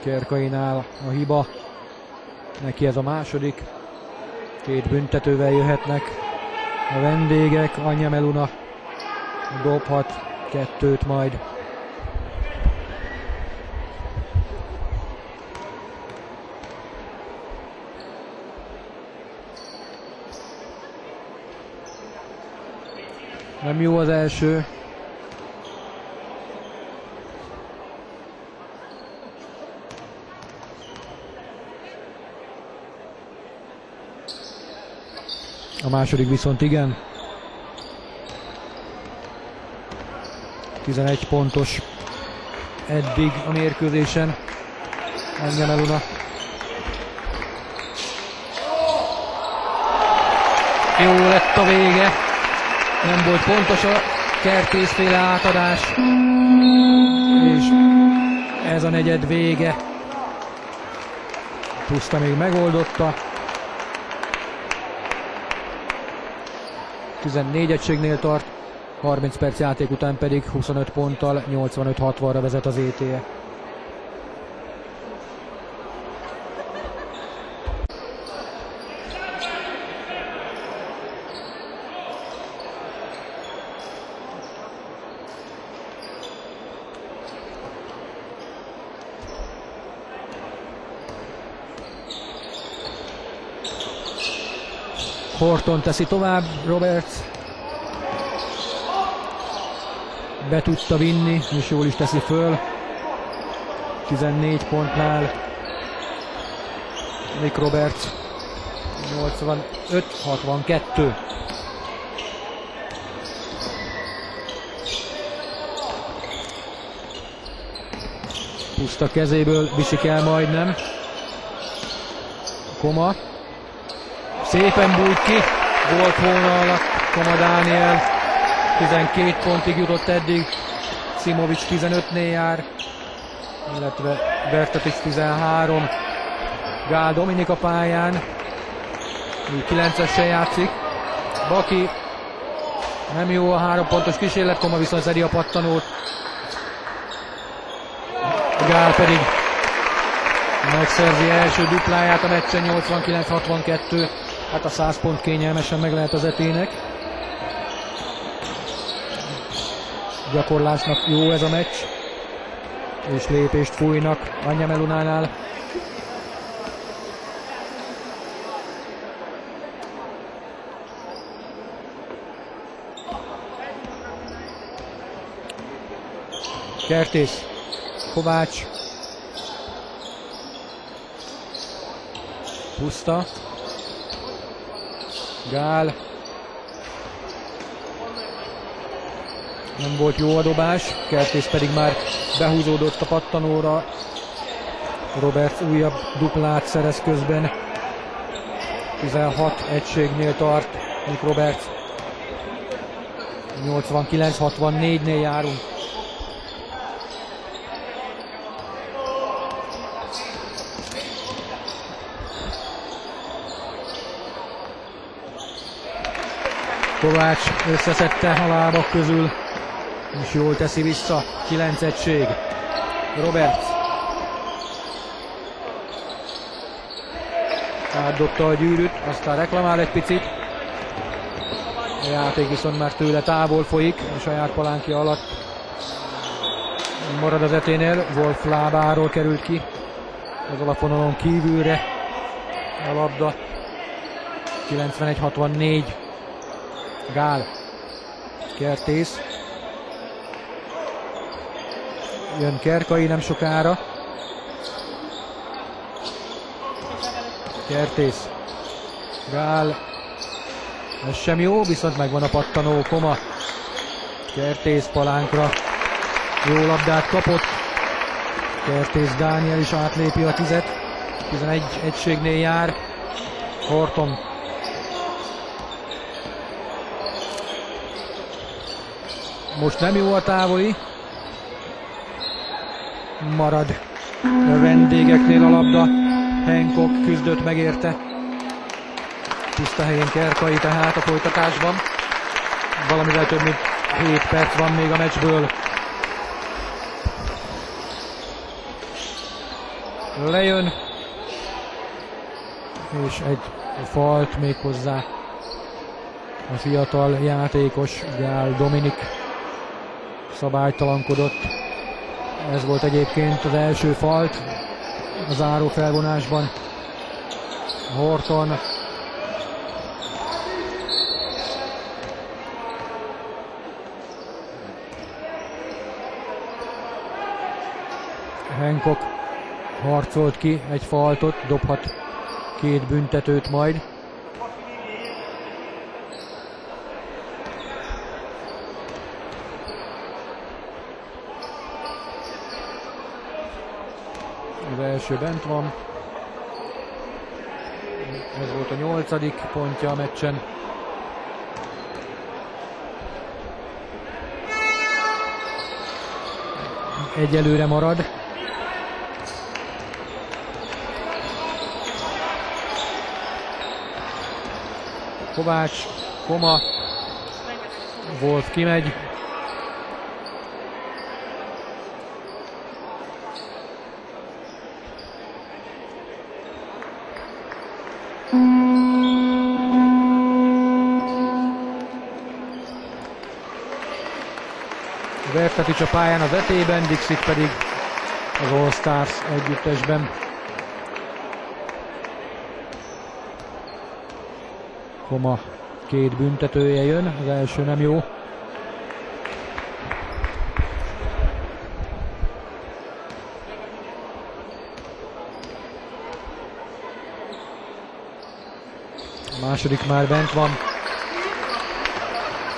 Kerkainál a hiba. Neki ez a második. 2 büntetővel jöhetnek a vendégek. Anya Meluna dobhat 2-t majd. Nem jó az első. A második viszont igen. 11 pontos eddig a mérkőzésen. Anya Meluna. Jó lett a vége. Nem volt pontos a Kertészféle átadás. És ez a negyed vége. Puszta még megoldotta. 14 egységnél tart, 30 perc játék után pedig 25 ponttal 85-60-ra vezet az ETE. Horton teszi tovább, Roberts be tudta vinni, és jól is teszi föl. 14 pontnál Nick Roberts. 85-62. Puszta kezéből viszik el majdnem. Koma. Szépen bújt ki, volt volna alatt Koma Dániel, 12 pontig jutott eddig, Szimovics 15-nél jár, illetve Bertatic 13, Gál Dominik a pályán, 9-essel játszik, Baki, nem jó a 3 pontos kísérlet, Koma viszont szedi a pattanót, Gál pedig megszerzi első dupláját a meccsen, 89-62. Hát a 100 pont kényelmesen meg lehet az Etének. Gyakorlásnak jó ez a meccs. És lépést fújnak Anya Melunánál. Kertész, Kovács. Puszta. Gál. Nem volt jó a dobás, Kertész pedig már behúzódott a pattanóra. Roberts újabb duplát szerez közben. 16 egységnél tart Nick Roberts. 89-64-nél járunk. Kovács összeszedte a lábak közül, és jól teszi vissza, 9 egység. Roberts. Átdobta a gyűrűt, aztán reklamál egy picit. A játék viszont már tőle távol folyik, a saját palánkja alatt marad az Eténél. Wolf lábáról került ki az alapvonalon kívülre a labda. 91-64. Gál. Kertész. Jön Kerkai nem sokára. Kertész. Gál. Ez sem jó, viszont megvan a pattanó. Koma. Kertész palánkra. Jó labdát kapott. Kertész Dániel is átlépi a 10-et. 11 egységnél jár. Horton. Most nem jó a távoli. Marad a vendégeknél a labda. Hancock küzdött meg érte. Tiszta helyén Kerkai tehát a folytatásban. Valamivel több mint 7 perc van még a meccsből. Lejön. És egy falt még hozzá. A fiatal játékos Gál Dominik szabálytalankodott. Ez volt egyébként az első falt a záró felvonásban. Horton. Hancock harcolt ki egy faltot, dobhat 2 büntetőt majd. Az első bent van. Ez volt a 8. pontja a meccsen. Egyelőre marad. Kovács, Koma, Wolf kimegy. Vertetics a pályán az etében, Dixit pedig az All Stars együttesben. Koma 2 büntetője jön, az első nem jó. A második már bent van.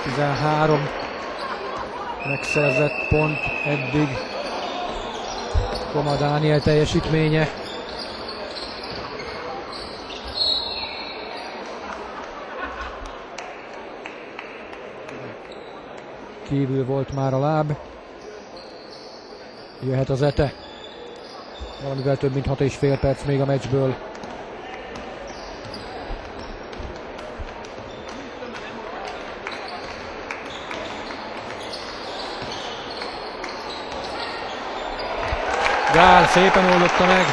13 megszerzett pont eddig. Koma Dániel teljesítménye. Kívül volt már a láb. Jöhet az ete. Valamivel több mint 6,5 perc még a meccsből. Gál szépen oldotta meg.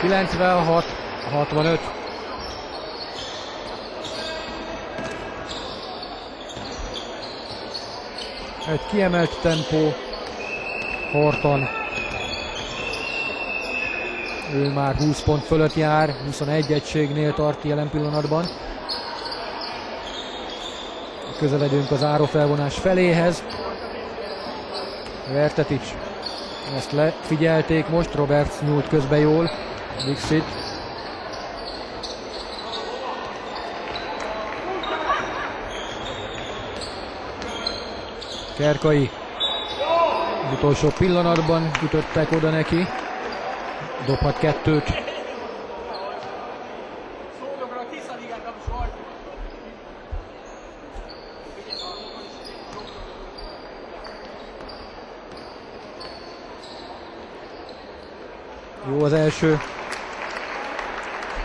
96-65. Egy kiemelt tempó. Horton. Ő már 20 pont fölött jár, 21 egységnél tart jelen pillanatban. Közeledünk az zárófelvonás feléhez. Vertetics. Ezt lefigyelték most, Roberts nyúlt közbe jól. Dixit. Kerkai. Az utolsó pillanatban ütöttek oda neki. Dobhat 2-t. Jó az első.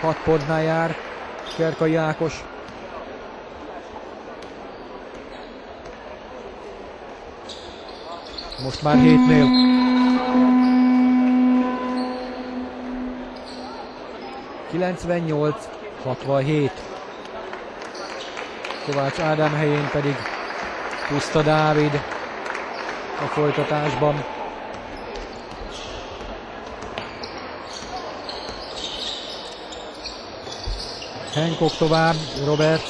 6 pontnál jár Kerkai Ákos. Most már 7-nél. ...98-67. Kovács Ádám helyén pedig Puszta Dávid a folytatásban. Hancock tovább, Roberts.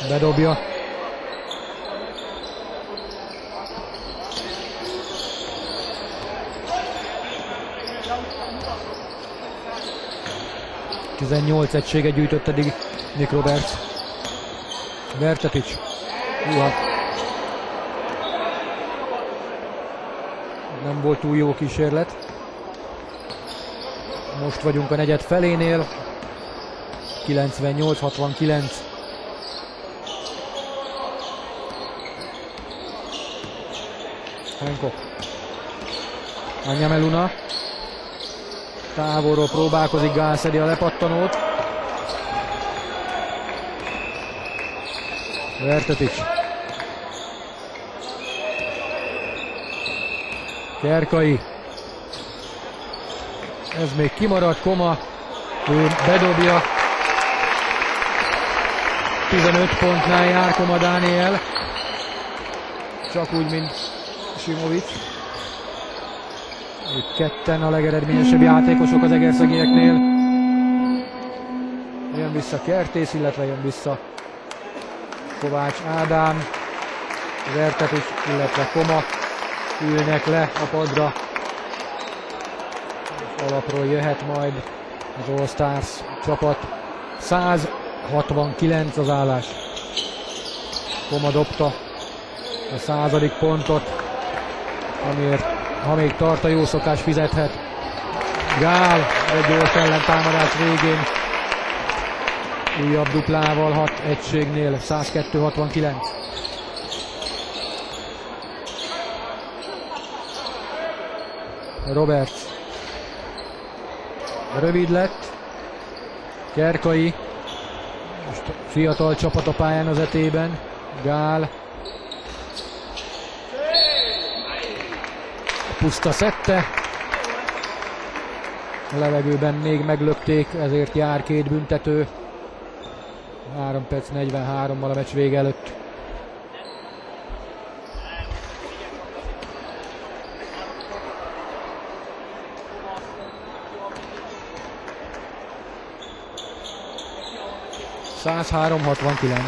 Bedobja. ...18 egységet gyűjtött eddig Nick Roberts. Vertetic. Nem volt túl jó kísérlet. Most vagyunk a negyed felénél. 98-69. Hancock. Anyameluna. Távolról próbálkozik, Gál szedi a lepattanót. Vertetic. Kerkai. Ez még kimaradt, Koma. Ő bedobja. 15 pontnál jár Koma Dániel. Csak úgy, mint Simovic. Ők ketten a legeredményesebb játékosok az egerszegieknél. Jön vissza Kertész, illetve jön vissza Kovács Ádám, Vertetic, illetve Koma ülnek le a padra. Alapról jöhet majd az All Stars csapat. 169 az állás. Koma dobta a 100. pontot, amiért, ha még tart a jó szokás, fizethet. Gál egy gyors ellentámadás végén. Újabb duplával 6 egységnél, 102-69. Roberts. Rövid lett. Kerkai. Most fiatal csapat a pályán az etében. Gál. Puszta szedte. A levegőben még meglökték, ezért jár 2 büntető. 3 perc 43-mal a meccs vége előtt. ...103-69.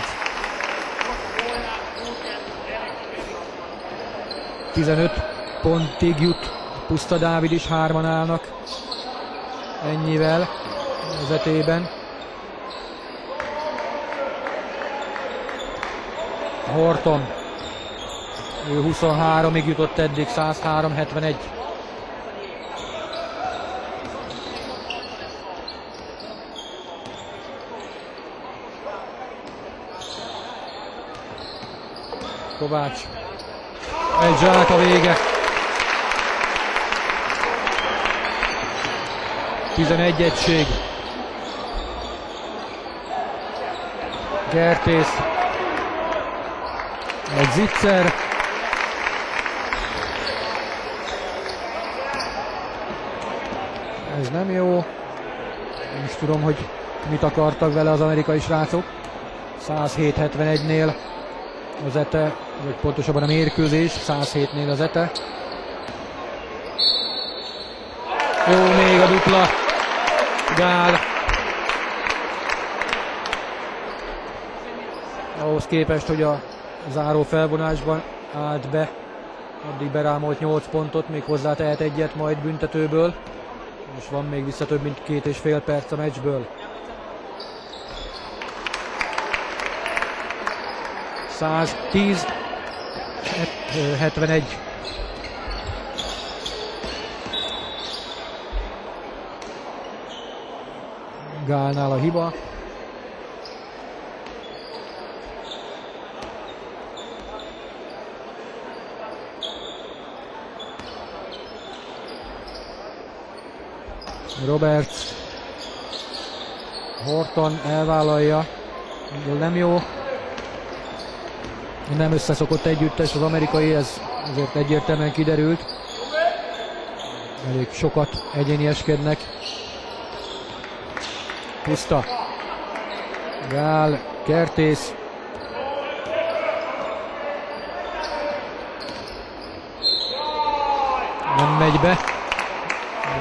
15 pontig jut Puszta Dávid is, 3-an állnak ennyivel az etében. Horton, ő 23-ig jutott eddig, 103-71. Kovács. Egy zsák a vége. 11 egység. Kertész. Egy zicser. Ez nem jó. Nem is tudom, hogy mit akartak vele az amerikai srácok. 107-71-nél az ETE, vagy pontosabban a mérkőzés, 107-nél az ETE. Jó, még a dupla. Gál. Ahhoz képest, hogy a záró felvonásban állt be, addig berámolt 8 pontot, még hozzá tehet egyet majd büntetőből. És van még vissza több mint 2,5 perc a meccsből. 110-71. Gálnál a hiba. Roberts. Horton elvállalja. Nem jó. Nem összeszokott együttes az amerikai, ez azért egyértelműen kiderült. Elég sokat egyénieskednek. Puszta. Gál, Kertész. Nem megy be.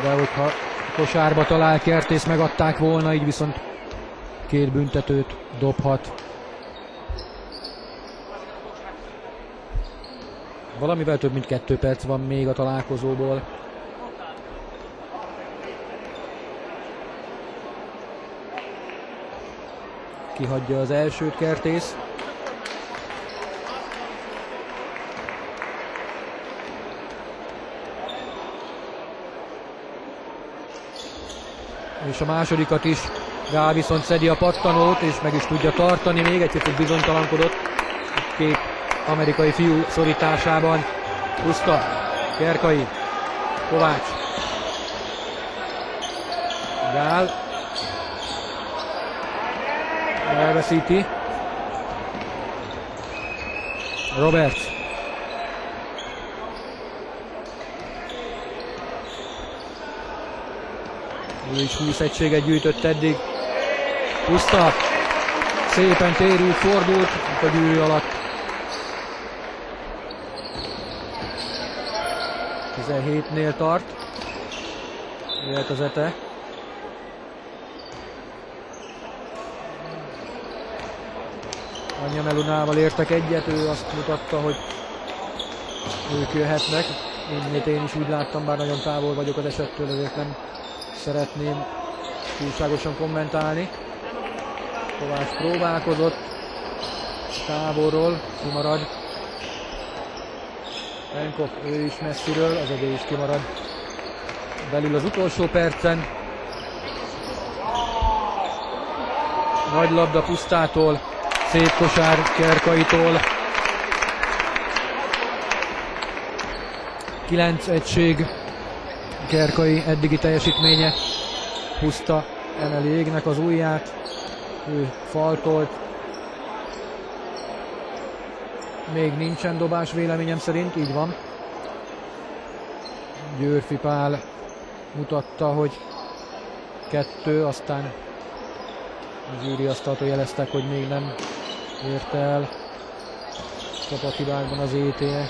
De hogyha Kosárba talál Kertész, megadták volna, így viszont 2 büntetőt dobhat. Valamivel több mint 2 perc van még a találkozóból. Kihagyja az elsőt Kertész. És a másodikat is. Gál viszont szedi a pattanót, és meg is tudja tartani. Még egy kicsit bizonytalankodott. 2 amerikai fiú szorításában. Puszta, Kerkai, Kovács. Gál. Elveszíti. Roberts. Ő is 20 egységet gyűjtött eddig. Puszta. Szépen térült, fordult a gyűrű alatt. 17-nél tart. Jöhet az Ete. Anya Melunával értek egyet, ő azt mutatta, hogy ők jöhetnek. Én is úgy láttam, bár nagyon távol vagyok az esettől, ezért nem szeretném túlságosan kommentálni. Kovács próbálkozott, távolról kimarad. Henkok, ő is messziről, az edély is kimarad. Belül az utolsó percen. Nagy labda Pusztától, szép kosár Kerkaitól. 9 egység Kerkai eddigi teljesítménye. Puszta emeli égnek az ujját, ő faltolt. Még nincsen dobás véleményem szerint, így van. Győrfi Pál mutatta, hogy 2, aztán az zsűriasztaltól jeleztek, hogy még nem ért el csapathibákban az ETE.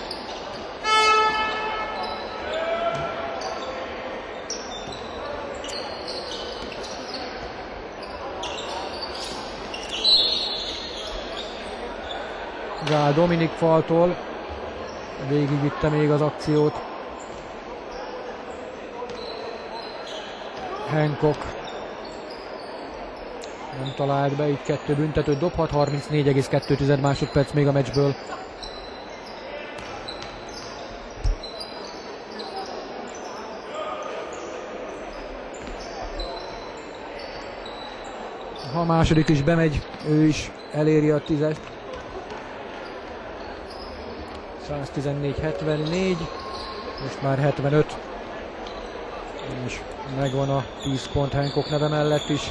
Gál Dominik faltól, végigvitte még az akciót. Hancock nem talált be, így 2 büntetőt dobhat, 34,2 másodperc még a meccsből. Ha a második is bemegy, ő is eléri a 10-est. 114-74, most már 75, és megvan a 10 pont Hancock neve mellett is.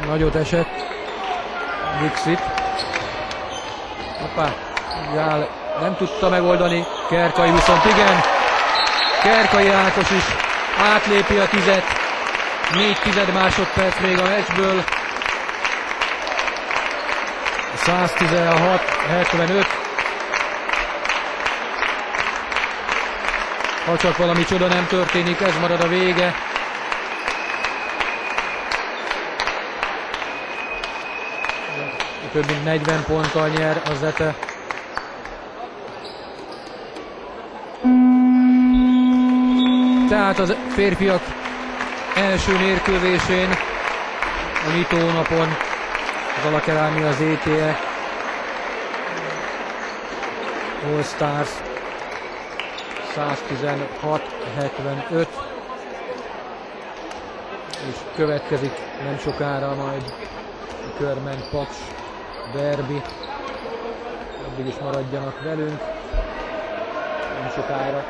Nagyot esett Dixit. Hoppá, Gál nem tudta megoldani, Kerkai viszont igen. Kerkai Ákos is átlépi a 10-et. 4 másodperc még a meccsből. 116-75. Ha csak valami csoda nem történik, ez marad a vége. Több mint 40 ponttal nyer az ETE. Tehát az férfiak első mérkőzésén a nyitónapon az Alakerámia az ETE All Stars 116-75, és következik nem sokára majd a Körmen Paks derbi. Addig is maradjanak velünk. Nem sokára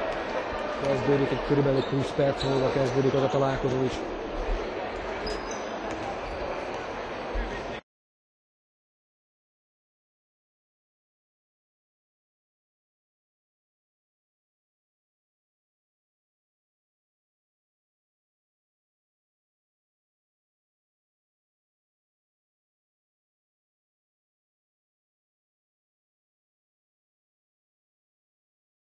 kezdődik, körülbelül 20 perc múlva kezdődik az a találkozó is.